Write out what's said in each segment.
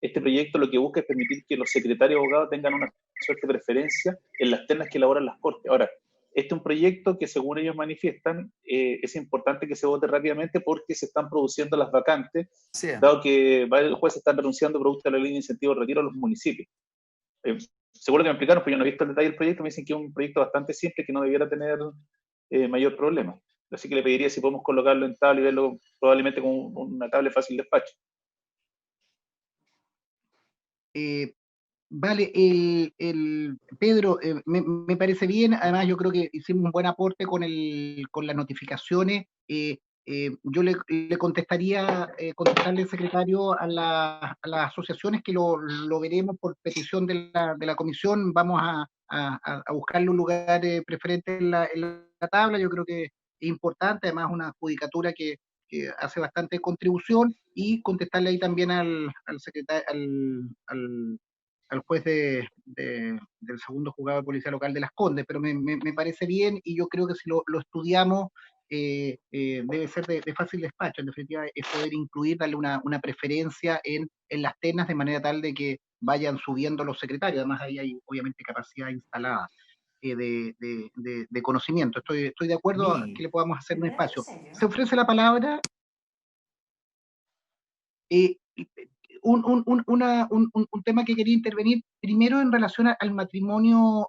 este proyecto lo que busca es permitir que los secretarios de abogados tengan una suerte de preferencia en las ternas que elaboran las Cortes. Ahora, este es un proyecto que, según ellos manifiestan, es importante que se vote rápidamente porque se están produciendo las vacantes, Sí. dado que varios jueces están renunciando producto de la ley de incentivo de retiro a los municipios. Seguro que me explicaron, pero yo no he visto el detalle del proyecto, me dicen que es un proyecto bastante simple que no debiera tener mayor problema. Así que le pediría si podemos colocarlo en tabla y verlo probablemente con una tabla de fácil despacho. Vale, Pedro, me parece bien. Además yo creo que hicimos un buen aporte con las notificaciones. Yo le contestarle, secretario, a las asociaciones que lo veremos por petición de la comisión. Vamos a buscarle un lugar preferente en la tabla. Yo creo que es importante, además una judicatura que hace bastante contribución, y contestarle ahí también al secretario, al juez del segundo juzgado de policía local de Las Condes, pero me parece bien, y yo creo que si lo estudiamos, debe ser de fácil despacho. En definitiva, es poder incluir, darle una preferencia en las ternas, de manera tal de que vayan subiendo los secretarios. Además, ahí hay obviamente capacidad instalada de conocimiento. Estoy de acuerdo a que le podamos hacer un espacio. Se ofrece la palabra. Un tema que quería intervenir primero en relación al matrimonio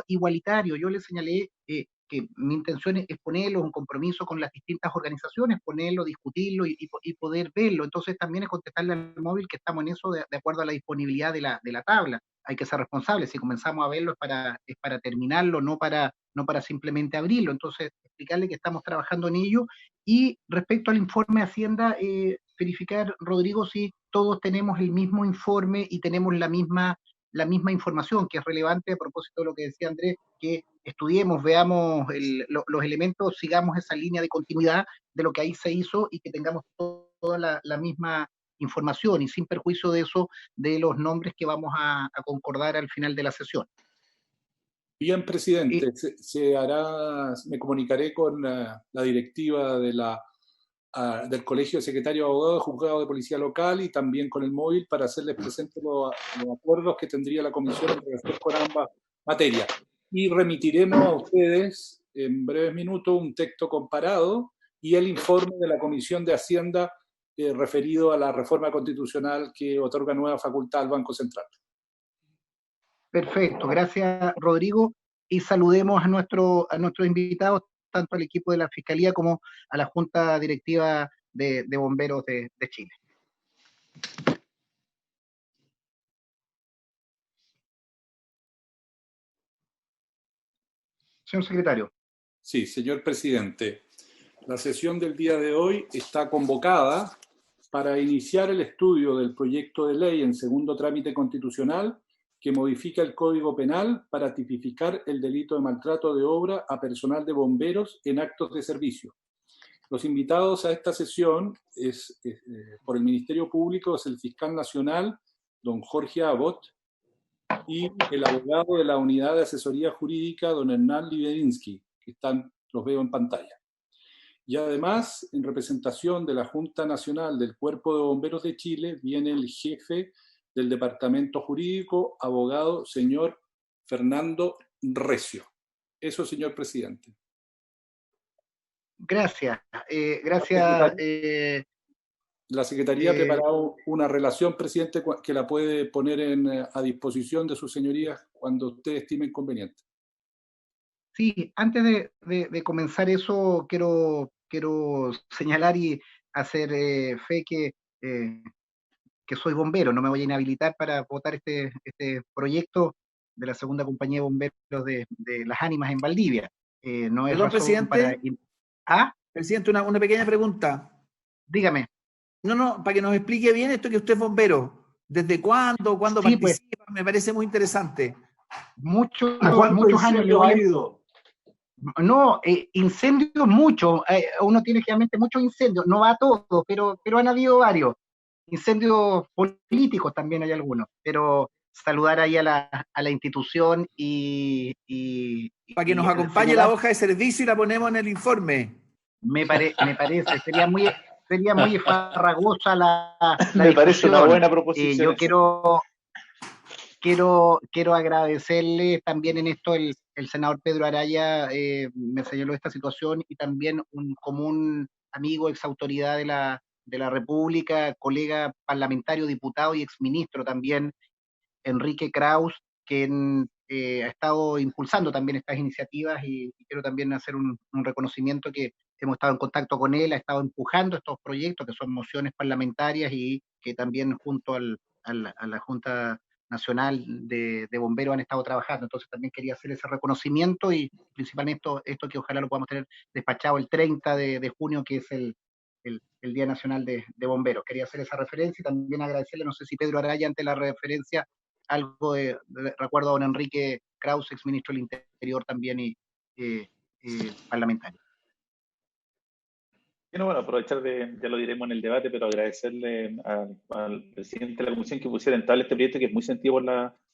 igualitario. Yo le señalé que mi intención es ponerlo, un compromiso con las distintas organizaciones, ponerlo, discutirlo y poder verlo. Entonces también es contestarle al móvil que estamos en eso, de acuerdo a la disponibilidad de la tabla. Hay que ser responsables. Si comenzamos a verlo es para terminarlo, no para simplemente abrirlo. Entonces, explicarle que estamos trabajando en ello. Y respecto al informe de Hacienda, verificar, Rodrigo, si todos tenemos el mismo informe y tenemos la misma información, que es relevante a propósito de lo que decía Andrés, que estudiemos, veamos los elementos, sigamos esa línea de continuidad de lo que ahí se hizo, y que tengamos toda la misma información, y sin perjuicio de eso, de los nombres que vamos a concordar al final de la sesión. Bien, presidente, me comunicaré con la directiva del Colegio de Secretarios de Abogados, Juzgado de Policía Local, y también con el móvil, para hacerles presentes los acuerdos que tendría la comisión en relación con ambas materias. Y remitiremos a ustedes en breves minutos un texto comparado y el informe de la Comisión de Hacienda referido a la reforma constitucional que otorga nueva facultad al Banco Central. Perfecto, gracias, Rodrigo, y saludemos a nuestros invitados, tanto al equipo de la Fiscalía como a la Junta Directiva de Bomberos de Chile. Señor secretario. Sí, señor presidente. La sesión del día de hoy está convocada para iniciar el estudio del proyecto de ley en segundo trámite constitucional que modifica el Código Penal para tipificar el delito de maltrato de obra a personal de bomberos en actos de servicio. Los invitados a esta sesión por el Ministerio Público es el fiscal nacional, don Jorge Abbott, y el abogado de la Unidad de Asesoría Jurídica, don Hernán Libedinsky, que los veo en pantalla. Y además, en representación de la Junta Nacional del Cuerpo de Bomberos de Chile, viene el jefe del Departamento Jurídico, abogado señor Fernando Recio. Eso, señor presidente. Gracias. Gracias. La Secretaría ha preparado una relación, presidente, que la puede poner a disposición de sus señorías cuando ustedes estimen conveniente. Sí, antes de comenzar eso, quiero señalar y hacer fe que soy bombero. No me voy a inhabilitar para votar este proyecto de la segunda compañía de bomberos de Las Ánimas en Valdivia. No es Perdón, razón presidente. para... ¿Ah? Presidente, una pequeña pregunta. Dígame. No, para que nos explique bien esto, que usted es bombero. ¿Desde cuándo? ¿Cuándo sí, participa? Pues, me parece muy interesante. Muchos años le ha ido? No, incendios muchos. Uno tiene generalmente muchos incendios. No va a todos, pero han habido varios. Incendios políticos también hay algunos. Pero saludar ahí a la institución y para que nos acompañe la hoja de servicio y la ponemos en el informe. Me parece, sería sería muy farragosa la Me parece una discusión. buena proposición. Yo quiero agradecerle también en esto el senador Pedro Araya me señaló esta situación y también un común amigo, ex autoridad de la República, colega parlamentario, diputado y exministro también, Enrique Kraus, quien ha estado impulsando también estas iniciativas y quiero también hacer un reconocimiento que hemos estado en contacto con él, ha estado empujando estos proyectos que son mociones parlamentarias y que también junto a la Junta Nacional de Bomberos han estado trabajando. Entonces también quería hacer ese reconocimiento y principalmente esto que ojalá lo podamos tener despachado el 30 de junio, que es el Día Nacional de Bomberos. Quería hacer esa referencia y también agradecerle, no sé si Pedro Araya, ante la referencia, algo de recuerdo a don Enrique Kraus, ex ministro del Interior también y parlamentario. Bueno, aprovechar ya lo diremos en el debate, pero agradecerle al presidente de la comisión que pusiera en tabla este proyecto que es muy sentido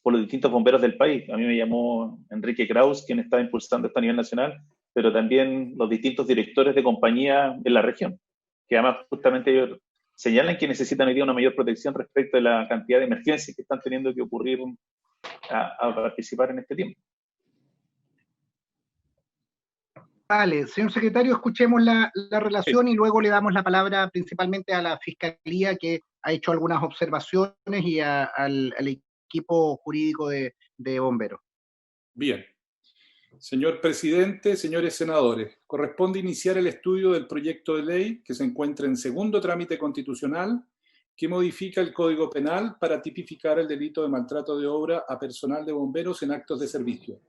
por los distintos bomberos del país. A mí me llamó Enrique Kraus, quien está impulsando esto a nivel nacional, pero también los distintos directores de compañía en la región, que además justamente ellos señalan que necesitan hoy día una mayor protección respecto de la cantidad de emergencias que están teniendo que ocurrir a participar en este tiempo. Vale, señor secretario, escuchemos la relación y luego le damos la palabra principalmente a la Fiscalía, que ha hecho algunas observaciones, y al equipo jurídico de Bomberos. Bien. Señor presidente, señores senadores, corresponde iniciar el estudio del proyecto de ley que se encuentra en segundo trámite constitucional que modifica el Código Penal para tipificar el delito de maltrato de obra a personal de bomberos en actos de servicio.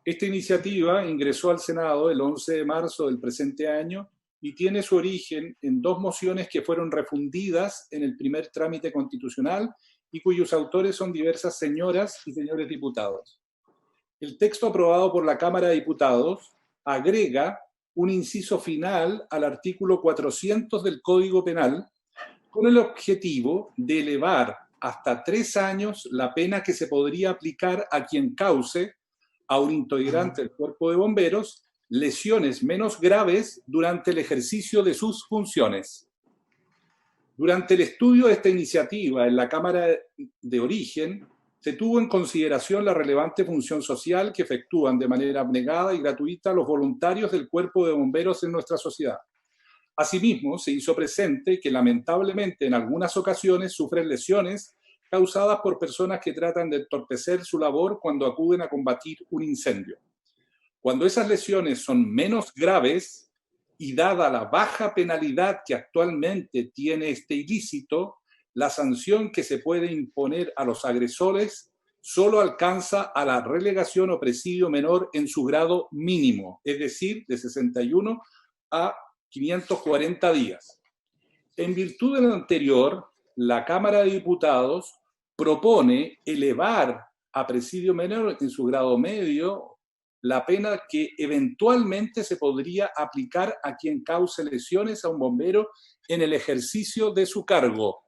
Esta iniciativa ingresó al Senado el 11 de marzo del presente año y tiene su origen en dos mociones que fueron refundidas en el primer trámite constitucional y cuyos autores son diversas señoras y señores diputados. El texto aprobado por la Cámara de Diputados agrega un inciso final al artículo 400 del Código Penal con el objetivo de elevar hasta 3 años la pena que se podría aplicar a quien cause a un integrante del Cuerpo de Bomberos lesiones menos graves durante el ejercicio de sus funciones. Durante el estudio de esta iniciativa en la Cámara de Origen, se tuvo en consideración la relevante función social que efectúan de manera abnegada y gratuita los voluntarios del Cuerpo de Bomberos en nuestra sociedad. Asimismo, se hizo presente que lamentablemente en algunas ocasiones sufren lesiones causadas por personas que tratan de entorpecer su labor cuando acuden a combatir un incendio. Cuando esas lesiones son menos graves y dada la baja penalidad que actualmente tiene este ilícito, la sanción que se puede imponer a los agresores solo alcanza a la relegación o presidio menor en su grado mínimo, es decir, de 61 a 540 días. En virtud de lo anterior, la Cámara de Diputados propone elevar a presidio menor en su grado medio la pena que eventualmente se podría aplicar a quien cause lesiones a un bombero en el ejercicio de su cargo,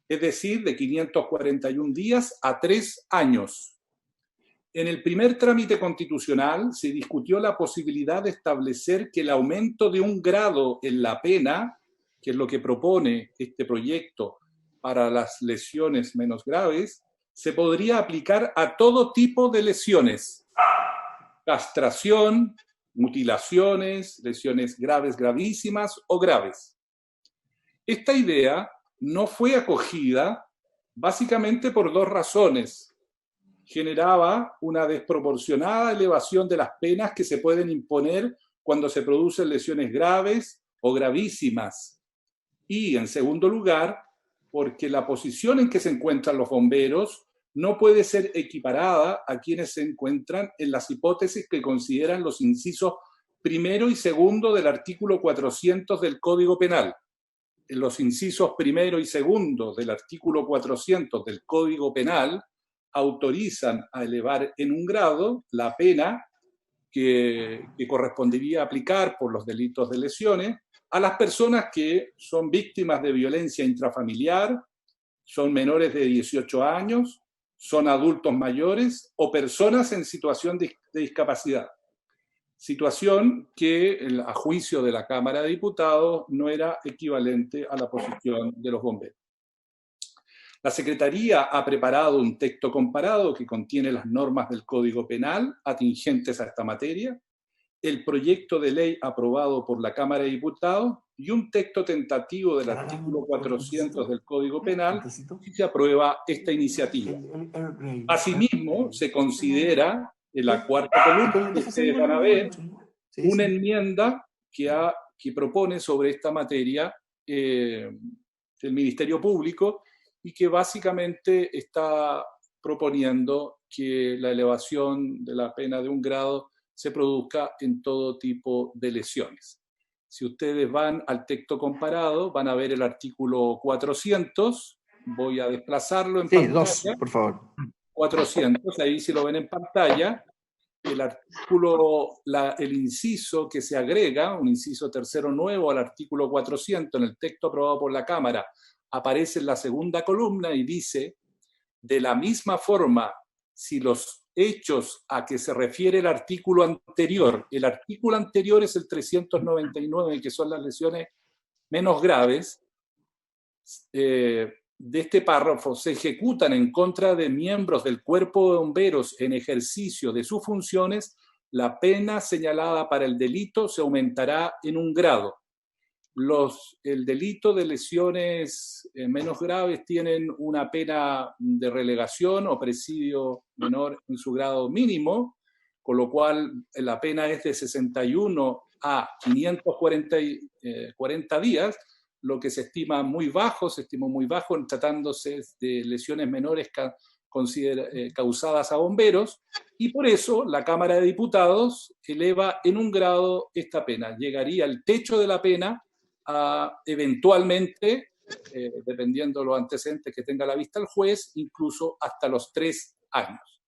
es decir, de 541 días a 3 años. En el primer trámite constitucional se discutió la posibilidad de establecer que el aumento de 1 grado en la pena, que es lo que propone este proyecto para las lesiones menos graves, se podría aplicar a todo tipo de lesiones: castración, mutilaciones, lesiones graves, gravísimas o graves. Esta idea no fue acogida básicamente por 2 razones. Generaba una desproporcionada elevación de las penas que se pueden imponer cuando se producen lesiones graves o gravísimas. Y, en segundo lugar, porque la posición en que se encuentran los bomberos no puede ser equiparada a quienes se encuentran en las hipótesis que consideran los incisos primero y segundo del artículo 400 del Código Penal. En los incisos primero y segundo del artículo 400 del Código Penal autorizan a elevar en 1 grado la pena que correspondería aplicar por los delitos de lesiones a las personas que son víctimas de violencia intrafamiliar, son menores de 18 años, son adultos mayores o personas en situación de discapacidad. situación que, a juicio de la Cámara de Diputados, no era equivalente a la posición de los bomberos. La Secretaría ha preparado un texto comparado que contiene las normas del Código Penal atingentes a esta materia, el proyecto de ley aprobado por la Cámara de Diputados y un texto tentativo del artículo 400 del Código Penal si se aprueba esta iniciativa. Asimismo, se considera en la cuarta columna que ustedes van a ver una enmienda que propone sobre esta materia el Ministerio Público y que básicamente está proponiendo que la elevación de la pena de 1 grado se produzca en todo tipo de lesiones. Si ustedes van al texto comparado, van a ver el artículo 400. Voy a desplazarlo en pantalla. 2, por favor. 400, ahí si lo ven en pantalla. El artículo, el inciso que se agrega, un inciso tercero nuevo al artículo 400 en el texto aprobado por la Cámara, aparece en la segunda columna y dice: de la misma forma, si los hechos a que se refiere el artículo anterior es el 399, que son las lesiones menos graves, de este párrafo, se ejecutan en contra de miembros del Cuerpo de Bomberos en ejercicio de sus funciones, la pena señalada para el delito se aumentará en 1 grado. El delito de lesiones menos graves tienen una pena de relegación o presidio menor en su grado mínimo, con lo cual la pena es de 61 a 540 días, lo que se estimó muy bajo en tratándose de lesiones menores causadas a bomberos, y por eso la Cámara de Diputados eleva en 1 grado esta pena. Llegaría el techo de la pena eventualmente, dependiendo de los antecedentes que tenga a la vista el juez, incluso hasta los 3 años.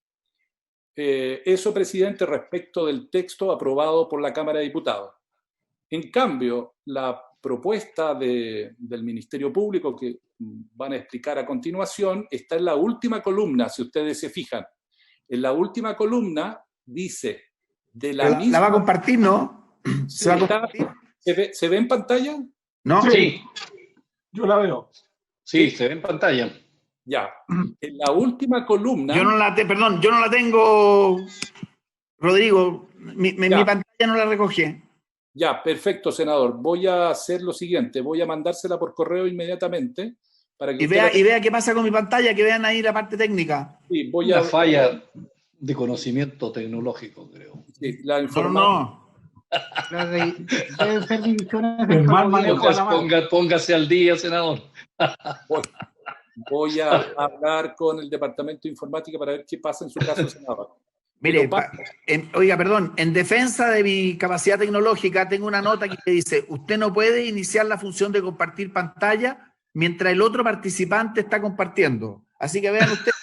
Eso, presidente, respecto del texto aprobado por la Cámara de Diputados. En cambio, la propuesta del Ministerio Público, que van a explicar a continuación, está en la última columna, si ustedes se fijan. En la última columna dice, de la misma... La va a compartir, ¿no? ¿Se va a compartir? ¿Se ve en pantalla? ¿No? Sí. Yo la veo. Sí, se ve en pantalla. Ya. En la última columna... Yo no la tengo, Rodrigo. Mi pantalla no la recogí. Ya, perfecto, senador. Voy a hacer lo siguiente. Voy a mandársela por correo inmediatamente. Para que vea qué pasa con mi pantalla, que vean ahí la parte técnica. Sí, Una falla de conocimiento tecnológico, creo. Sí, la información... No. Deben ser divisiones El mal manejo a la mano. Póngase al día, senador. Voy a hablar con el Departamento de Informática para ver qué pasa en su caso, senador. Mire, oiga, perdón, en defensa de mi capacidad tecnológica tengo una nota que dice: usted no puede iniciar la función de compartir pantalla mientras el otro participante está compartiendo. Así que vean ustedes,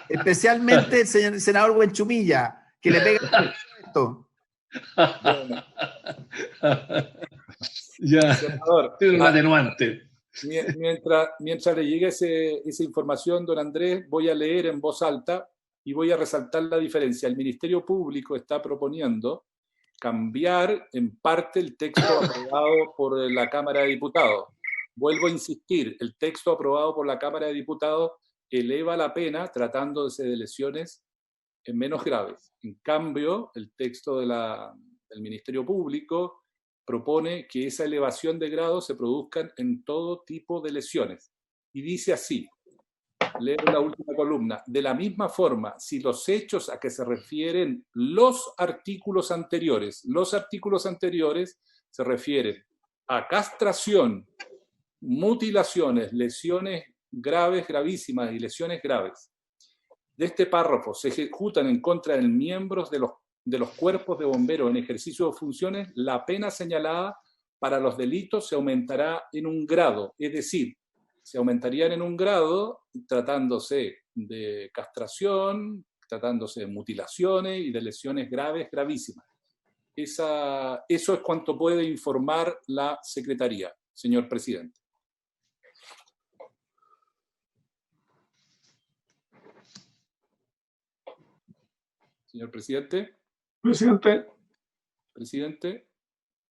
especialmente el senador Buenchumilla, que le pega esto. Bueno. Ya, senador, tiene un atenuante. Mientras le llegue esa información, don Andrés, voy a leer en voz alta y voy a resaltar la diferencia. El Ministerio Público está proponiendo cambiar en parte el texto aprobado por la Cámara de Diputados. Vuelvo a insistir, el texto aprobado por la Cámara de Diputados eleva la pena tratándose de lesiones menos graves. En cambio, el texto del Ministerio Público propone que esa elevación de grado se produzca en todo tipo de lesiones. Y dice así, leo la última columna: de la misma forma, si los hechos a que se refieren los artículos anteriores se refieren a castración, mutilaciones, lesiones graves, gravísimas y lesiones graves, de este párrafo se ejecutan en contra de miembros de los cuerpos de bomberos en ejercicio de funciones, la pena señalada para los delitos se aumentará en 1 grado, es decir, se aumentarían en 1 grado tratándose de castración, tratándose de mutilaciones y de lesiones graves, gravísimas. Eso es cuanto puede informar la Secretaría, señor presidente. Señor presidente. Presidente. Presidente.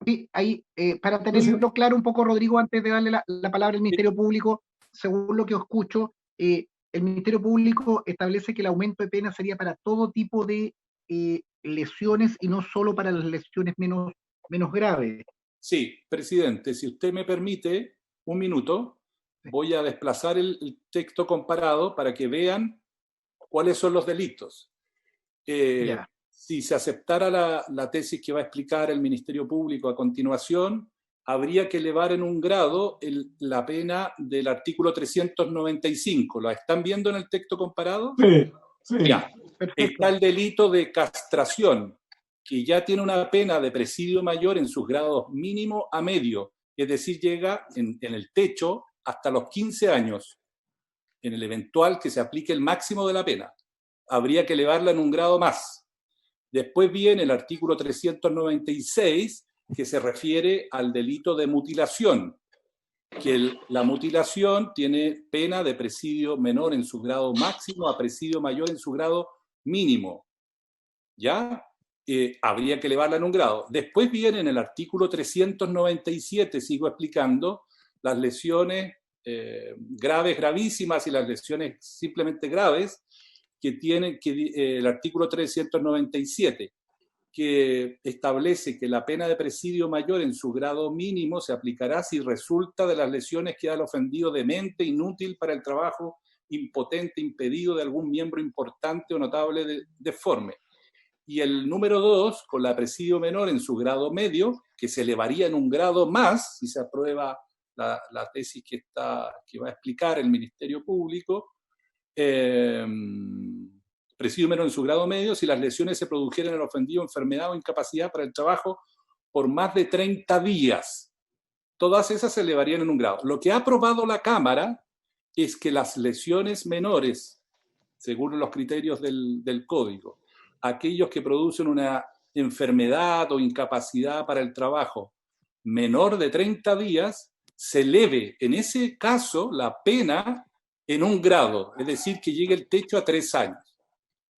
Sí, ahí, para tenerlo claro un poco, Rodrigo, antes de darle la palabra al Ministerio Público, según lo que escucho, el Ministerio Público establece que el aumento de pena sería para todo tipo de lesiones y no solo para las lesiones menos graves. Sí, presidente, si usted me permite un minuto, voy a desplazar el texto comparado para que vean cuáles son los delitos. Si se aceptara la tesis que va a explicar el Ministerio Público a continuación, habría que elevar en un grado la pena del artículo 395. ¿La están viendo en el texto comparado? Sí, sí. Ya. Está el delito de castración, que ya tiene una pena de presidio mayor en sus grados mínimo a medio, es decir, llega en el techo hasta los 15 años, en el eventual que se aplique el máximo de la pena. Habría que elevarla en un grado más. Después viene el artículo 396, que se refiere al delito de mutilación, que la mutilación tiene pena de presidio menor en su grado máximo a presidio mayor en su grado mínimo. ¿Ya? Habría que elevarla en un grado. Después viene en el artículo 397, sigo explicando, las lesiones graves, gravísimas y las lesiones simplemente graves, que tiene el artículo 397, que establece que la pena de presidio mayor en su grado mínimo se aplicará si resulta de las lesiones que da el ofendido demente, inútil para el trabajo, impotente, impedido de algún miembro importante o notable deforme. Y el número 2, con la presidio menor en su grado medio, que se elevaría en un grado más, si se aprueba la tesis que va a explicar el Ministerio Público, presidio menor en su grado medio, si las lesiones se produjeran en el ofendido enfermedad o incapacidad para el trabajo por más de 30 días. Todas esas se elevarían en un grado. Lo que ha aprobado la Cámara es que las lesiones menores, según los criterios del Código, aquellos que producen una enfermedad o incapacidad para el trabajo menor de 30 días, se eleve en ese caso la pena en un grado, es decir, que llegue el techo a 3 años.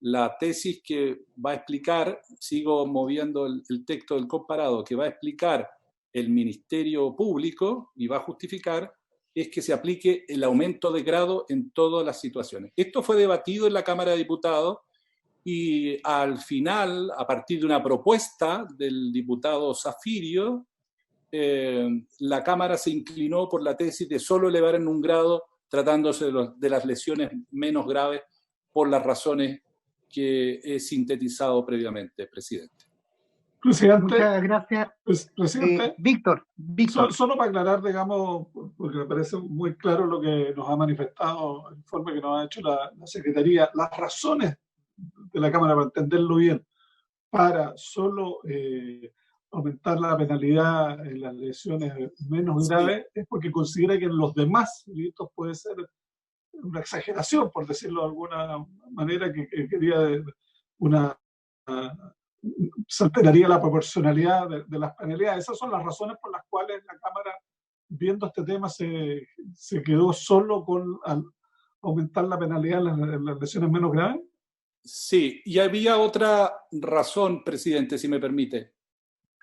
La tesis que va a explicar, sigo moviendo el texto del comparado, que va a explicar el Ministerio Público y va a justificar, es que se aplique el aumento de grado en todas las situaciones. Esto fue debatido en la Cámara de Diputados y al final, a partir de una propuesta del diputado Zafirio, la Cámara se inclinó por la tesis de solo elevar en un grado tratándose de las lesiones menos graves por las razones que he sintetizado previamente, presidente. Presidente. Muchas gracias. Presidente. Víctor. Solo para aclarar, digamos, porque me parece muy claro lo que nos ha manifestado el informe que nos ha hecho la Secretaría, las razones de la Cámara, para entenderlo bien, para solo aumentar la penalidad en las lesiones menos graves, es porque considera que en los demás delitos puede ser una exageración, por decirlo de alguna manera, que quería se alteraría la proporcionalidad de las penalidades. Esas son las razones por las cuales la Cámara, viendo este tema, se quedó solo con aumentar la penalidad en las lesiones menos graves. Sí, y había otra razón, presidente, si me permite.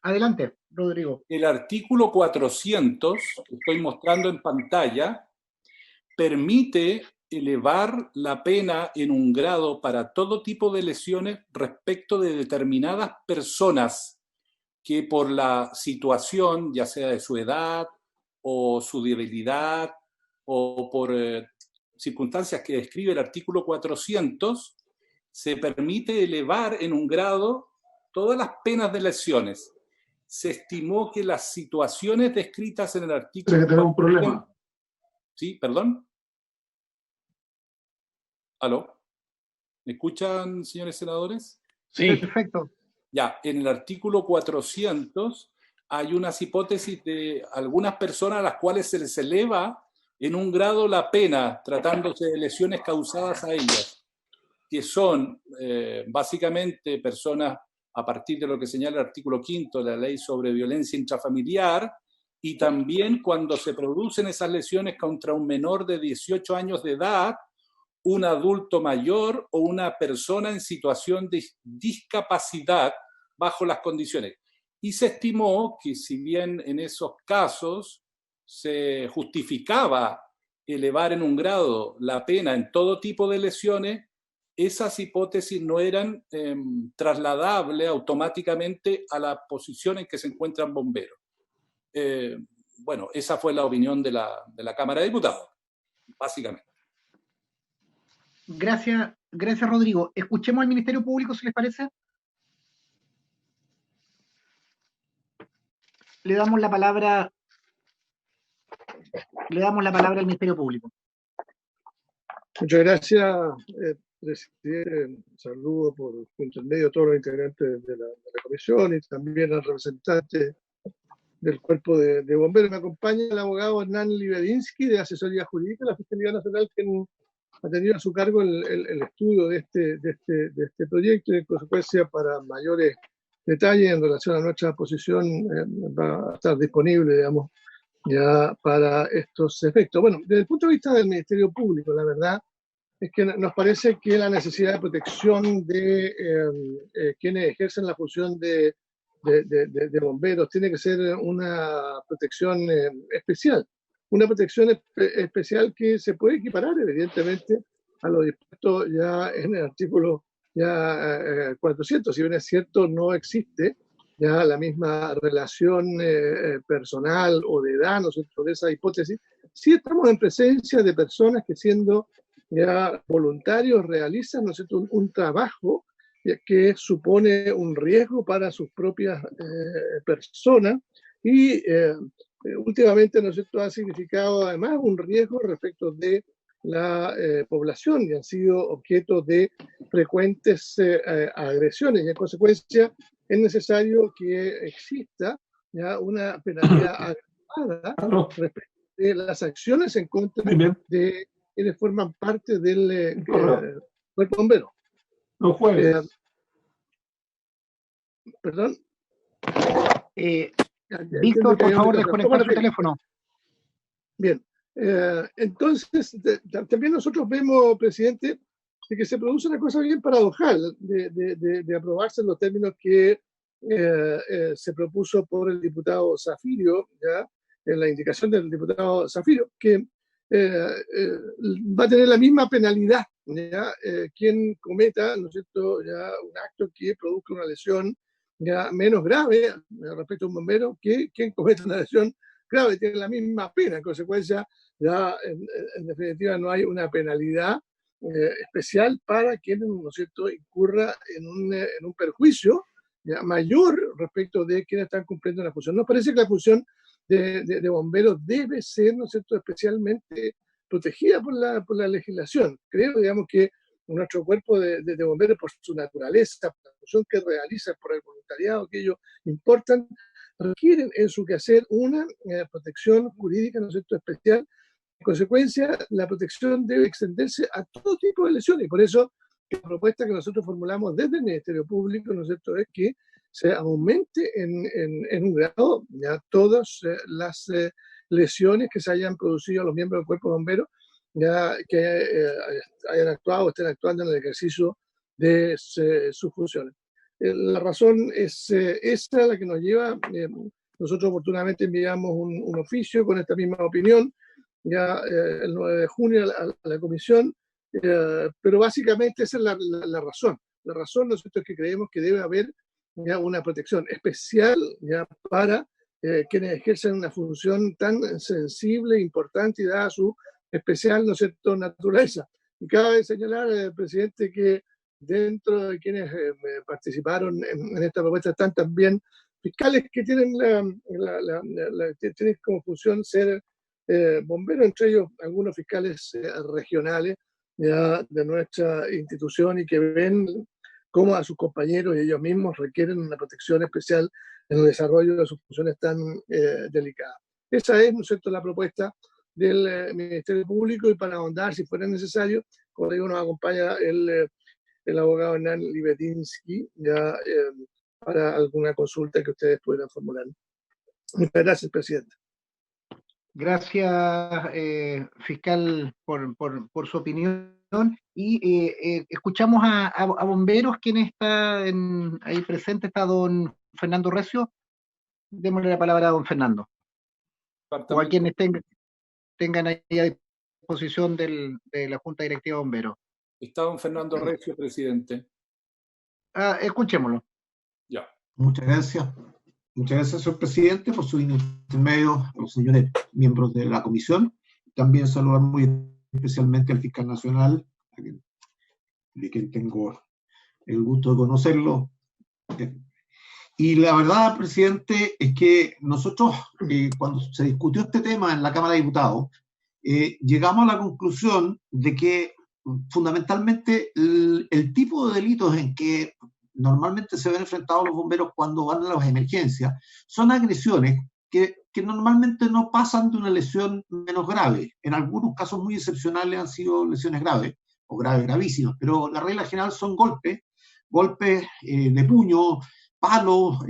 Adelante, Rodrigo. El artículo 400, que estoy mostrando en pantalla, permite elevar la pena en un grado para todo tipo de lesiones respecto de determinadas personas que por la situación, ya sea de su edad o su debilidad o por circunstancias que describe el artículo 400, se permite elevar en un grado todas las penas de lesiones. Se estimó que las situaciones descritas en el artículo... Que tenemos un problema. ¿Sí? ¿Perdón? ¿Aló? ¿Me escuchan, señores senadores? Sí. Perfecto. Ya, en el artículo 400 hay unas hipótesis de algunas personas a las cuales se les eleva en un grado la pena tratándose de lesiones causadas a ellas, que son básicamente personas a partir de lo que señala el artículo 5 de la Ley sobre Violencia Intrafamiliar, y también cuando se producen esas lesiones contra un menor de 18 años de edad, un adulto mayor o una persona en situación de discapacidad bajo las condiciones. Y se estimó que si bien en esos casos se justificaba elevar en un grado la pena en todo tipo de lesiones, esas hipótesis no eran trasladables automáticamente a la posición en que se encuentran bomberos. Bueno, esa fue la opinión de la Cámara de Diputados, básicamente. Gracias, Rodrigo. Escuchemos al Ministerio Público, si les parece. Le damos la palabra al Ministerio Público. Muchas gracias, presidente. Saludo por intermedio a todos los integrantes de la comisión y también al representante del Cuerpo de Bomberos. Me acompaña el abogado Hernán Libedinsky, de Asesoría Jurídica de la Fiscalía Nacional, quien ha tenido a su cargo el estudio de este proyecto, y en consecuencia, para mayores detalles en relación a nuestra posición, va a estar disponible, digamos, ya para estos efectos. Bueno, desde el punto de vista del Ministerio Público, la verdad es que nos parece que la necesidad de protección de quienes ejercen la función de bomberos tiene que ser una protección especial. Una protección especial que se puede equiparar, evidentemente, a lo dispuesto ya en el artículo 400. Si bien es cierto, no existe ya la misma relación personal o de edad, ¿no es cierto?, de esa hipótesis. Sí estamos en presencia de personas que, siendo ya voluntarios, realizan, ¿no es cierto?, un trabajo que supone un riesgo para sus propias personas y últimamente, ¿no es cierto?, ha significado además un riesgo respecto de la población, y han sido objeto de frecuentes agresiones, y en consecuencia es necesario que exista ya una penalidad agravada respecto de las acciones en contra de quienes forman parte del cuerpo bombero. No juegues. Perdón. Víctor, por favor, desconectar su teléfono. Bien. Entonces, también nosotros vemos, presidente, de que se produce una cosa bien paradojal de aprobarse en los términos que se propuso por el diputado Zafirio, ¿ya?, en la indicación del diputado Zafirio, que va a tener la misma penalidad, ¿ya?, quien cometa, ¿no es cierto?, ya un acto que produzca una lesión ya menos grave respecto a un bombero, que quien cometa una lesión grave. Tiene la misma pena. En consecuencia, ya en definitiva no hay una penalidad especial para quien, ¿no es cierto?, incurra en un perjuicio ya mayor respecto de quienes están cumpliendo la función. Nos parece que la función de bomberos debe ser, ¿no es cierto?, especialmente protegida por la legislación. Creo, digamos, que nuestro cuerpo de bomberos, por su naturaleza, por la función que realizan, por el voluntariado que ellos importan, requieren en su quehacer una protección jurídica, ¿no es cierto?, especial. En consecuencia, la protección debe extenderse a todo tipo de lesiones, y por eso la propuesta que nosotros formulamos desde el Ministerio Público, ¿no es cierto?, es que se aumente en un grado ya todas las lesiones que se hayan producido a los miembros del cuerpo de bomberos, ya que hayan actuado o estén actuando en el ejercicio de sus funciones. La razón es esa la que nos lleva. Nosotros oportunamente enviamos un oficio con esta misma opinión ya el 9 de junio a la comisión, pero básicamente esa es la razón. La razón, ¿no es cierto?, es que creemos que debe haber ya una protección especial ya para quienes ejercen una función tan sensible, importante y dada su especial, ¿no es cierto?, naturaleza. Y cabe señalar, presidente, que dentro de quienes participaron en esta propuesta están también fiscales que tienen, tienen como función ser bomberos, entre ellos algunos fiscales regionales ya de nuestra institución, y que ven cómo a sus compañeros y ellos mismos requieren una protección especial en el desarrollo de sus funciones tan delicadas. Esa es, ¿no es cierto?, la propuesta del Ministerio Público, y para ahondar, si fuera necesario, como digo, nos acompaña el abogado Hernán Libedinsky ya para alguna consulta que ustedes puedan formular. Muchas gracias, presidente. Gracias, fiscal, por su opinión. y escuchamos a bomberos. ¿Quién está ahí presente? Está don Fernando Recio. Démosle la palabra a don Fernando. O a quienes tengan ahí a disposición de la Junta Directiva de Bomberos. Está don Fernando Recio, presidente. Escuchémoslo. Ya. Muchas gracias. Muchas gracias, señor presidente, por su intermedio a los señores miembros de la comisión. También saludar muy especialmente al fiscal nacional, de quien tengo el gusto de conocerlo. Y la verdad, presidente, es que nosotros, cuando se discutió este tema en la Cámara de Diputados, llegamos a la conclusión de que fundamentalmente el tipo de delitos en que normalmente se ven enfrentados los bomberos cuando van a las emergencias son agresiones que normalmente no pasan de una lesión menos grave. En algunos casos muy excepcionales han sido lesiones graves, o gravísimas, pero la regla general son golpes de puño, palos,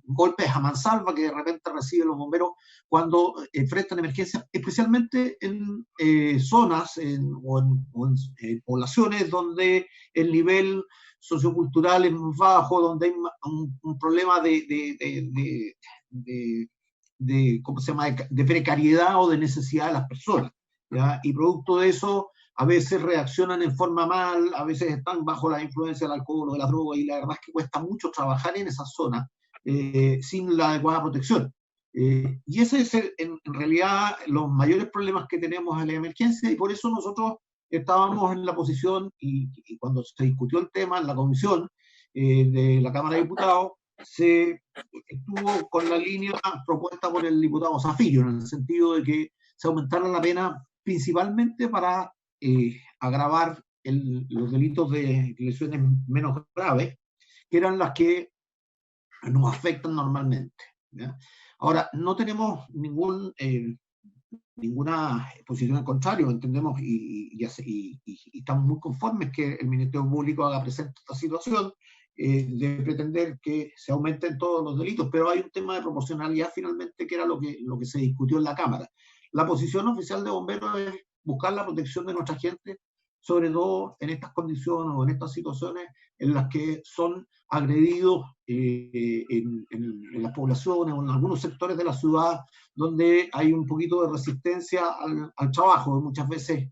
golpes a mansalva que de repente reciben los bomberos cuando enfrentan emergencias, especialmente en zonas o en poblaciones donde el nivel sociocultural es más bajo, donde hay un problema ¿cómo se llama?, de precariedad o de necesidad de las personas, ¿ya? Y producto de eso, a veces reaccionan en forma mal, a veces están bajo la influencia del alcohol o de la droga, y la verdad es que cuesta mucho trabajar en esa zona sin la adecuada protección. Y ese es en realidad los mayores problemas que tenemos en la emergencia, y por eso nosotros estábamos en la posición, y cuando se discutió el tema en la comisión de la Cámara de Diputados, se estuvo con la línea propuesta por el diputado Zafillo, en el sentido de que se aumentara la pena principalmente para agravar los delitos de lesiones menos graves, que eran las que nos afectan normalmente, ¿ya? Ahora, no tenemos ninguna posición al contrario, entendemos y estamos muy conformes que el Ministerio Público haga presente esta situación, de pretender que se aumenten todos los delitos, pero hay un tema de proporcionalidad finalmente, que era lo que se discutió en la Cámara. La posición oficial de bomberos es buscar la protección de nuestra gente, sobre todo en estas condiciones o en estas situaciones en las que son agredidos en las poblaciones o en algunos sectores de la ciudad donde hay un poquito de resistencia al trabajo. Muchas veces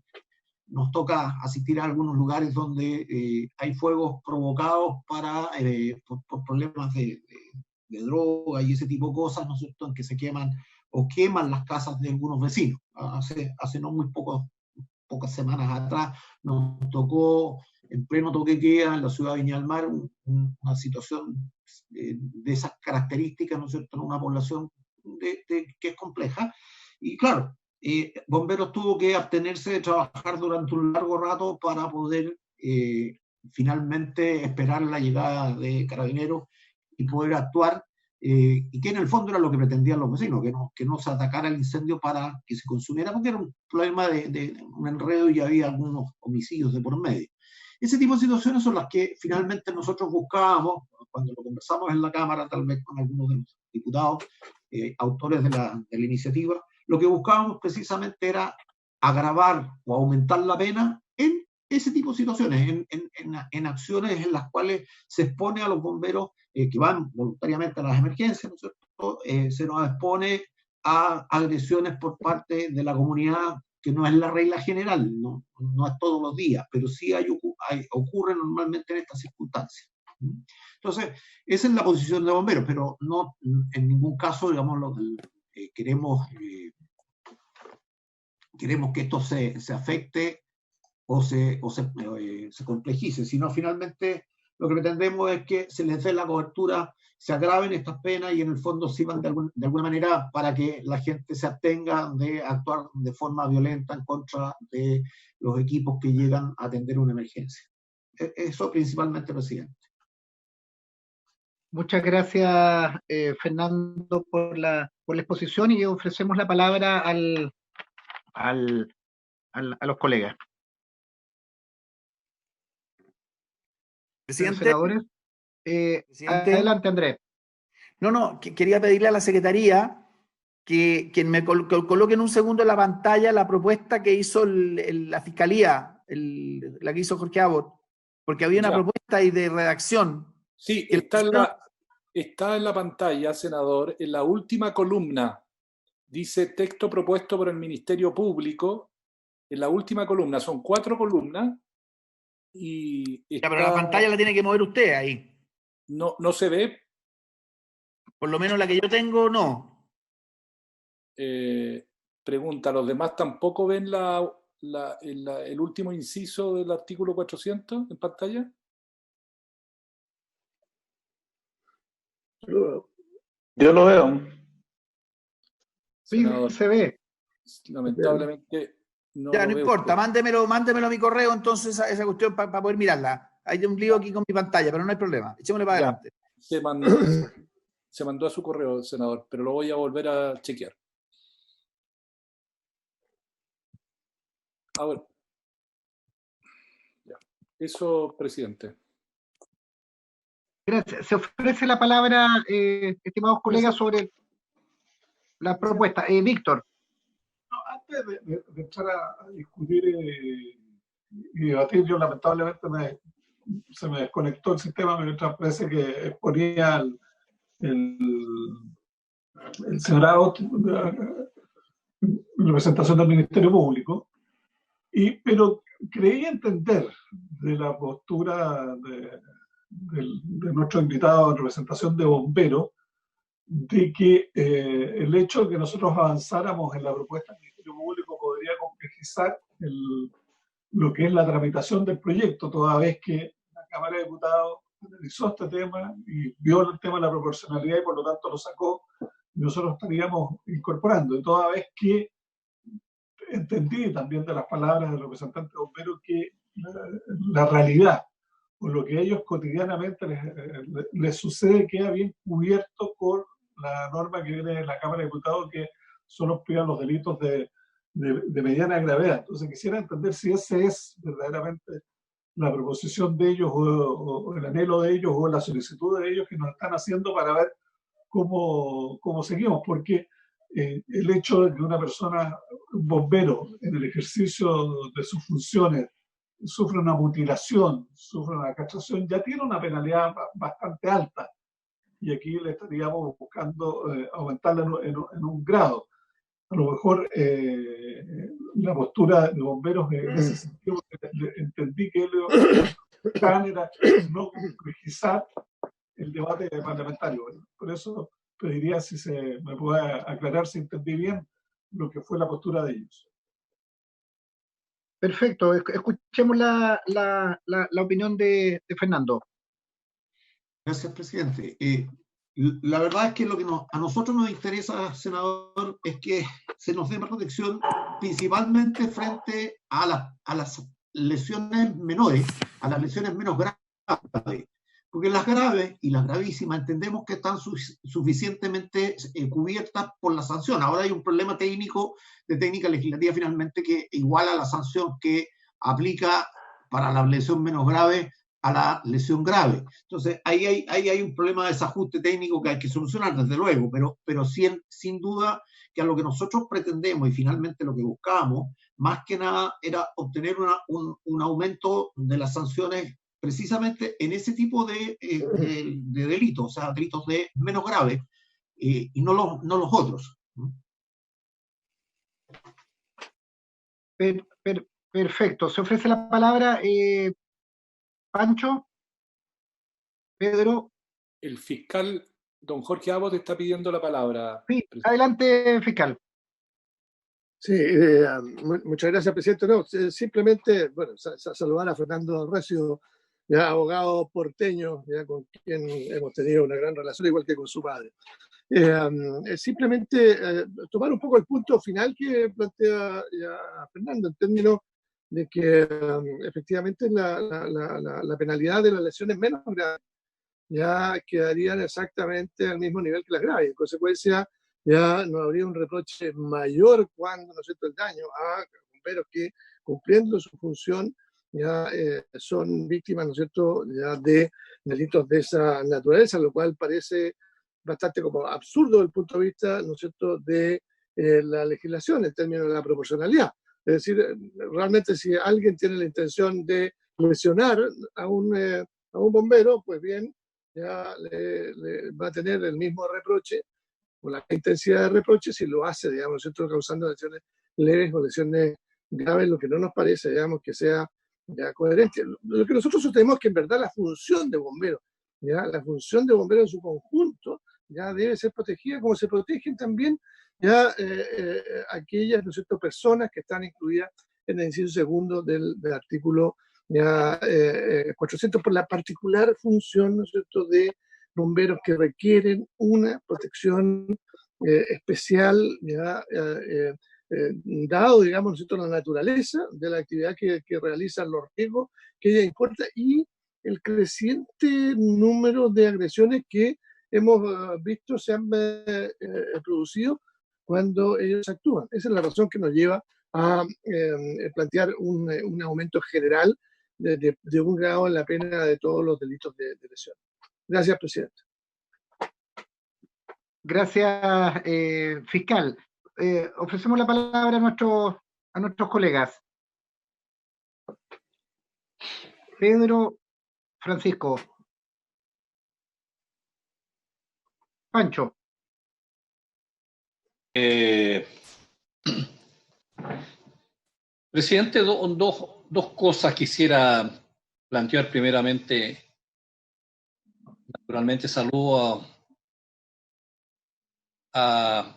nos toca asistir a algunos lugares donde hay fuegos provocados por problemas de droga y ese tipo de cosas, ¿no es cierto?, en que se queman o queman las casas de algunos vecinos. Hace no muy pocas semanas atrás nos tocó, en pleno toque de queda en la ciudad de Viña del Mar, una situación de esas características, ¿no es cierto?, en una población que es compleja. Y claro, Bomberos tuvo que abstenerse de trabajar durante un largo rato para poder finalmente esperar la llegada de Carabineros y poder actuar, y que en el fondo era lo que pretendían los vecinos, que no se atacara el incendio para que se consumiera, porque era un problema de un enredo y había algunos homicidios de por medio. Ese tipo de situaciones son las que finalmente nosotros buscábamos, cuando lo conversamos en la Cámara, tal vez con algunos de los diputados, autores de la iniciativa. Lo que buscábamos precisamente era agravar o aumentar la pena en ese tipo de situaciones, en acciones en las cuales se expone a los bomberos que van voluntariamente a las emergencias, ¿no es cierto? Se nos expone a agresiones por parte de la comunidad, que no es la regla general, no es todos los días, pero sí ocurre normalmente en estas circunstancias. Entonces, esa es la posición de bomberos, pero no en ningún caso, digamos, queremos que esto se afecte o se complejice, sino finalmente lo que pretendemos es que se les dé la cobertura, se agraven estas penas y en el fondo sirvan de alguna manera para que la gente se abstenga de actuar de forma violenta en contra de los equipos que llegan a atender una emergencia. Eso principalmente, presidente. Muchas gracias, Fernando, por la exposición, y ofrecemos la palabra a los colegas. Presidente. Senadores, adelante, Andrés. No, quería pedirle a la Secretaría que me coloque en un segundo en la pantalla la propuesta que hizo la Fiscalía la que hizo Jorge Abbott, porque había una propuesta ahí de redacción. Sí, está en la pantalla, senador, en la última columna. Dice texto propuesto por el Ministerio Público. En la última columna, son 4 columnas. Y Ya, pero la pantalla la tiene que mover usted ahí. No se ve. Por lo menos la que yo tengo, no. Pregunta, ¿los demás tampoco ven el último inciso del artículo 400 en pantalla? Yo lo veo. Sí, Senador, se ve. lamentablemente no Ya, lo no veo importa, usted. mándemelo a mi correo entonces esa cuestión para poder mirarla. Hay un lío aquí con mi pantalla, pero no hay problema. Echémosle para Ya, adelante. se mandó a su correo, senador, pero lo voy a volver a chequear. A ver. Ya. Eso, presidente. Gracias. Se ofrece la palabra, estimados colegas, sobre la propuesta. Víctor. No, antes de entrar a discutir y debatir, yo lamentablemente se me desconectó el sistema mientras parece que exponía el señor Abbott en representación del Ministerio Público, pero creí entender de la postura de nuestro invitado en representación de bomberos, de que el hecho de que nosotros avanzáramos en la propuesta del Ministerio Público podría complejizar lo que es la tramitación del proyecto, toda vez que la Cámara de Diputados analizó este tema y vio el tema de la proporcionalidad y por lo tanto lo sacó, y nosotros estaríamos incorporando, y toda vez que entendí también de las palabras del representante de bomberos que la realidad o lo que a ellos cotidianamente les sucede queda bien cubierto por la norma que viene de la Cámara de Diputados, que solo privan los delitos de mediana gravedad. Entonces quisiera entender si ese es verdaderamente la proposición de ellos o el anhelo de ellos o la solicitud de ellos que nos están haciendo para ver cómo seguimos, porque el hecho de que una persona, un bombero, en el ejercicio de sus funciones, sufre una mutilación, sufre una castración, ya tiene una penalidad bastante alta. Y aquí le estaríamos buscando aumentarla en un grado. A lo mejor la postura de bomberos en ese sentido, entendí que era no complejizar el debate parlamentario. Por eso pediría si se me puede aclarar si entendí bien lo que fue la postura de ellos. Perfecto, escuchemos la opinión de Fernando. Gracias, presidente. La verdad es que lo que a nosotros nos interesa, senador, es que se nos dé protección principalmente frente a las lesiones menores, a las lesiones menos graves. Porque las graves y las gravísimas entendemos que están suficientemente cubiertas por la sanción. Ahora hay un problema técnico, de técnica legislativa finalmente, que iguala la sanción que aplica para la lesión menos grave a la lesión grave. Entonces, ahí hay un problema de desajuste técnico que hay que solucionar, desde luego, pero sin duda que a lo que nosotros pretendemos y finalmente lo que buscábamos, más que nada, era obtener un aumento de las sanciones precisamente en ese tipo de delitos, o sea, delitos de menos graves, y no los otros. Perfecto. Se ofrece la palabra, Pancho, Pedro. El fiscal, don Jorge Abbott, está pidiendo la palabra. Sí, adelante, fiscal. Sí, muchas gracias, presidente. No, simplemente, bueno, saludar a Fernando Recio, ya abogado porteño, ya con quien hemos tenido una gran relación, igual que con su padre. Simplemente tomar un poco el punto final que plantea ya Fernando, en términos de que efectivamente la penalidad de las lesiones menos graves ya quedarían exactamente al mismo nivel que las graves. En consecuencia, ya no habría un reproche mayor cuando, ¿no es cierto?, el daño a bomberos que, cumpliendo su función, ya son víctimas, ¿no es cierto?, ya de delitos de esa naturaleza, lo cual parece bastante como absurdo desde el punto de vista, ¿no es cierto?, de la legislación en términos de la proporcionalidad. Es decir, realmente si alguien tiene la intención de lesionar a un bombero, pues bien, ya le va a tener el mismo reproche o la intensidad de reproche si lo hace, digamos, ¿cierto? Causando lesiones leves o lesiones graves, lo que no nos parece, digamos, que sea ya coherente. Lo que nosotros sostenemos es que en verdad la función de bombero, ya la función de bombero en su conjunto, ya debe ser protegida como se protegen también ya aquellas, ¿no es cierto?, personas que están incluidas en el inciso segundo del artículo ya 400 por la particular función, ¿no es cierto?, de bomberos que requieren una protección especial, ya dado, digamos, ¿no es cierto?, la naturaleza de la actividad que realizan, los riesgos que ella importa y el creciente número de agresiones que hemos visto se han producido cuando ellos actúan. Esa es la razón que nos lleva a plantear un aumento general de un grado en la pena de todos los delitos de lesión. Gracias, presidente. Gracias, fiscal. Ofrecemos la palabra a nuestros colegas. Pedro, Francisco. Pancho. Presidente, dos cosas quisiera plantear. Primeramente, naturalmente saludo al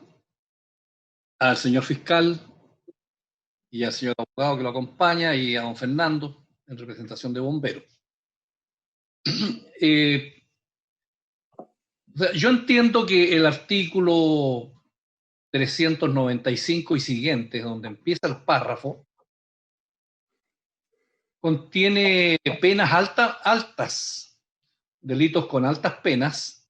señor fiscal y al señor abogado que lo acompaña y a don Fernando en representación de bomberos. Yo entiendo que el artículo 395 y siguientes, donde empieza el párrafo, contiene penas altas, delitos con altas penas,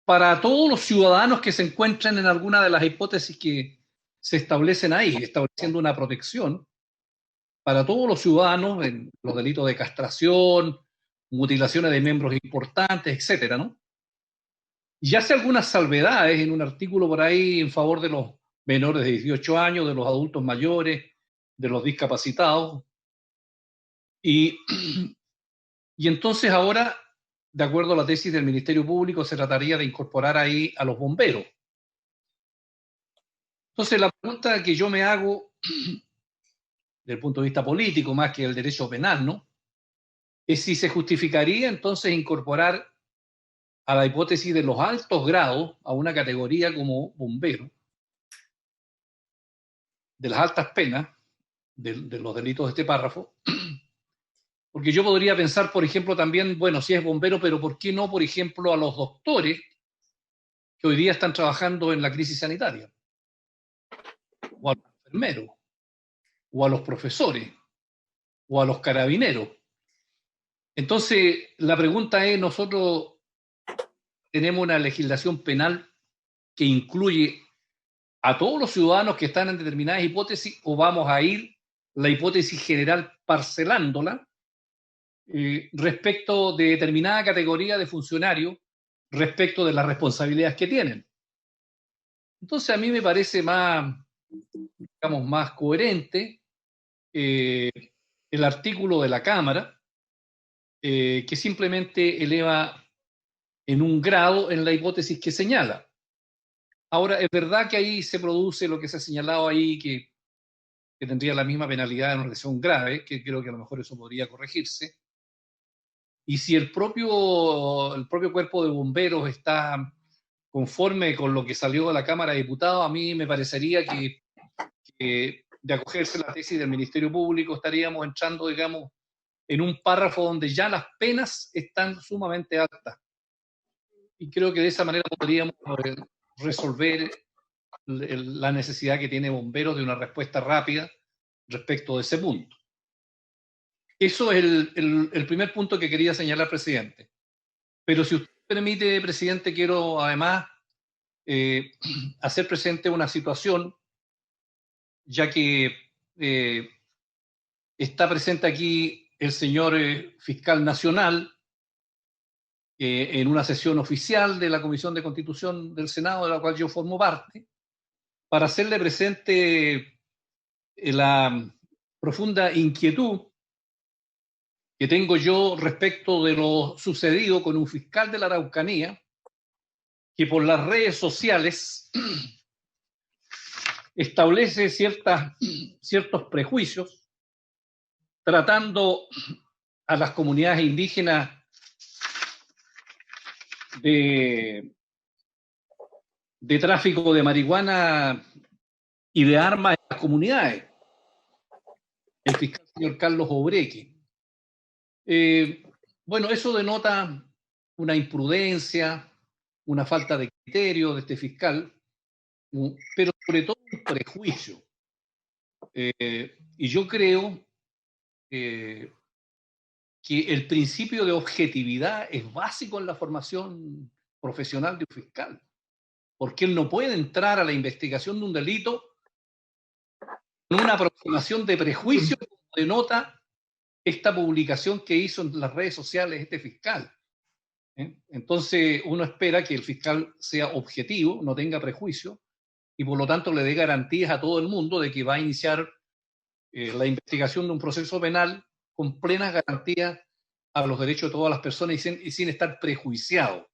para todos los ciudadanos que se encuentren en alguna de las hipótesis que se establecen ahí, estableciendo una protección para todos los ciudadanos en los delitos de castración, mutilaciones de miembros importantes, etcétera, ¿no? Y hace algunas salvedades en un artículo por ahí en favor de los menores de 18 años, de los adultos mayores, de los discapacitados. Y entonces ahora, de acuerdo a la tesis del Ministerio Público, se trataría de incorporar ahí a los bomberos. Entonces la pregunta que yo me hago, desde el punto de vista político más que el derecho penal, ¿no?, es si se justificaría entonces incorporar a la hipótesis de los altos grados a una categoría como bombero, de las altas penas, de los delitos de este párrafo, porque yo podría pensar, por ejemplo, también, bueno, si es bombero, pero ¿por qué no, por ejemplo, a los doctores que hoy día están trabajando en la crisis sanitaria? O a los enfermeros, o a los profesores, o a los carabineros. Entonces, la pregunta es, nosotros tenemos una legislación penal que incluye a todos los ciudadanos que están en determinadas hipótesis, o vamos a ir la hipótesis general parcelándola respecto de determinada categoría de funcionarios, respecto de las responsabilidades que tienen. Entonces a mí me parece más, digamos, más coherente el artículo de la Cámara, que simplemente eleva en un grado en la hipótesis que señala. Ahora, es verdad que ahí se produce lo que se ha señalado ahí, que tendría la misma penalidad en una lesión grave, que creo que a lo mejor eso podría corregirse. Y si el propio cuerpo de bomberos está conforme con lo que salió de la Cámara de Diputados, a mí me parecería que de acogerse la tesis del Ministerio Público estaríamos entrando, digamos, en un párrafo donde ya las penas están sumamente altas. Y creo que de esa manera podríamos resolver la necesidad que tiene bomberos de una respuesta rápida respecto de ese punto. Eso es el primer punto que quería señalar, presidente. Pero si usted permite, presidente, quiero además hacer presente una situación, ya que está presente aquí el señor fiscal nacional en una sesión oficial de la Comisión de Constitución del Senado, de la cual yo formo parte, para hacerle presente la profunda inquietud que tengo yo respecto de lo sucedido con un fiscal de la Araucanía que por las redes sociales establece ciertos prejuicios, tratando a las comunidades indígenas de tráfico de marihuana y de armas en las comunidades. El fiscal señor Carlos Obreque. Bueno, eso denota una imprudencia, una falta de criterio de este fiscal, pero sobre todo un prejuicio. Y yo creo que el principio de objetividad es básico en la formación profesional de un fiscal, porque él no puede entrar a la investigación de un delito con una aproximación de prejuicio como denota esta publicación que hizo en las redes sociales este fiscal. Entonces uno espera que el fiscal sea objetivo, no tenga prejuicio, y por lo tanto le dé garantías a todo el mundo de que va a iniciar la investigación de un proceso penal con plenas garantías a los derechos de todas las personas y sin estar prejuiciado.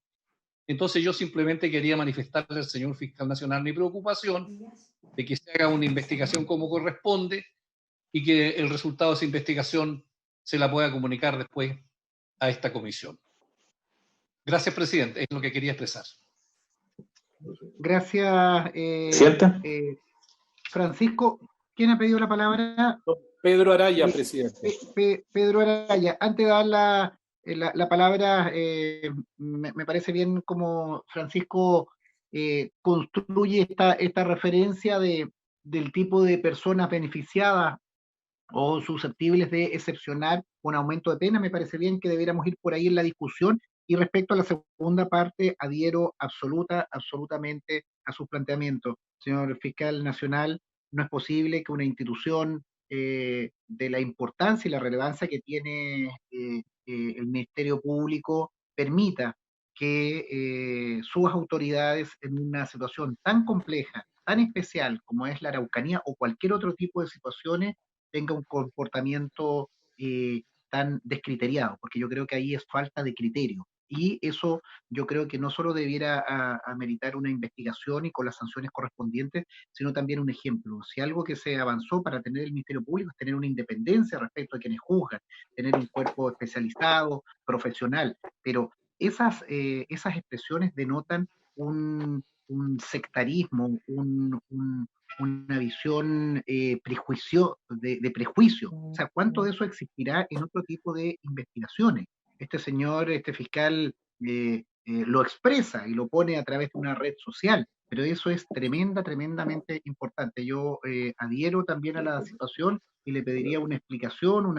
Entonces yo simplemente quería manifestarle al señor fiscal nacional mi preocupación de que se haga una investigación como corresponde y que el resultado de esa investigación se la pueda comunicar después a esta comisión. Gracias, presidente. Es lo que quería expresar. Gracias, Francisco. ¿Quién ha pedido la palabra? Pedro Araya, presidente. Pedro Araya. Antes de dar la palabra, me parece bien como Francisco construye esta referencia del tipo de personas beneficiadas o susceptibles de excepcionar un aumento de pena. Me parece bien que debiéramos ir por ahí en la discusión. Y respecto a la segunda parte, adhiero absolutamente a sus planteamientos. Señor fiscal nacional, no es posible que una institución de la importancia y la relevancia que tiene el Ministerio Público permita que sus autoridades en una situación tan compleja, tan especial como es la Araucanía o cualquier otro tipo de situaciones, tenga un comportamiento tan descriteriado, porque yo creo que ahí es falta de criterio. Y eso yo creo que no solo debiera ameritar una investigación y con las sanciones correspondientes, sino también un ejemplo. Si algo que se avanzó para tener el Ministerio Público es tener una independencia respecto a quienes juzgan, tener un cuerpo especializado, profesional, pero esas expresiones denotan un sectarismo, una visión de prejuicio. O sea, ¿cuánto de eso existirá en otro tipo de investigaciones? Este señor, este fiscal, lo expresa y lo pone a través de una red social, pero eso es tremendamente importante. Yo adhiero también a la situación y le pediría una explicación,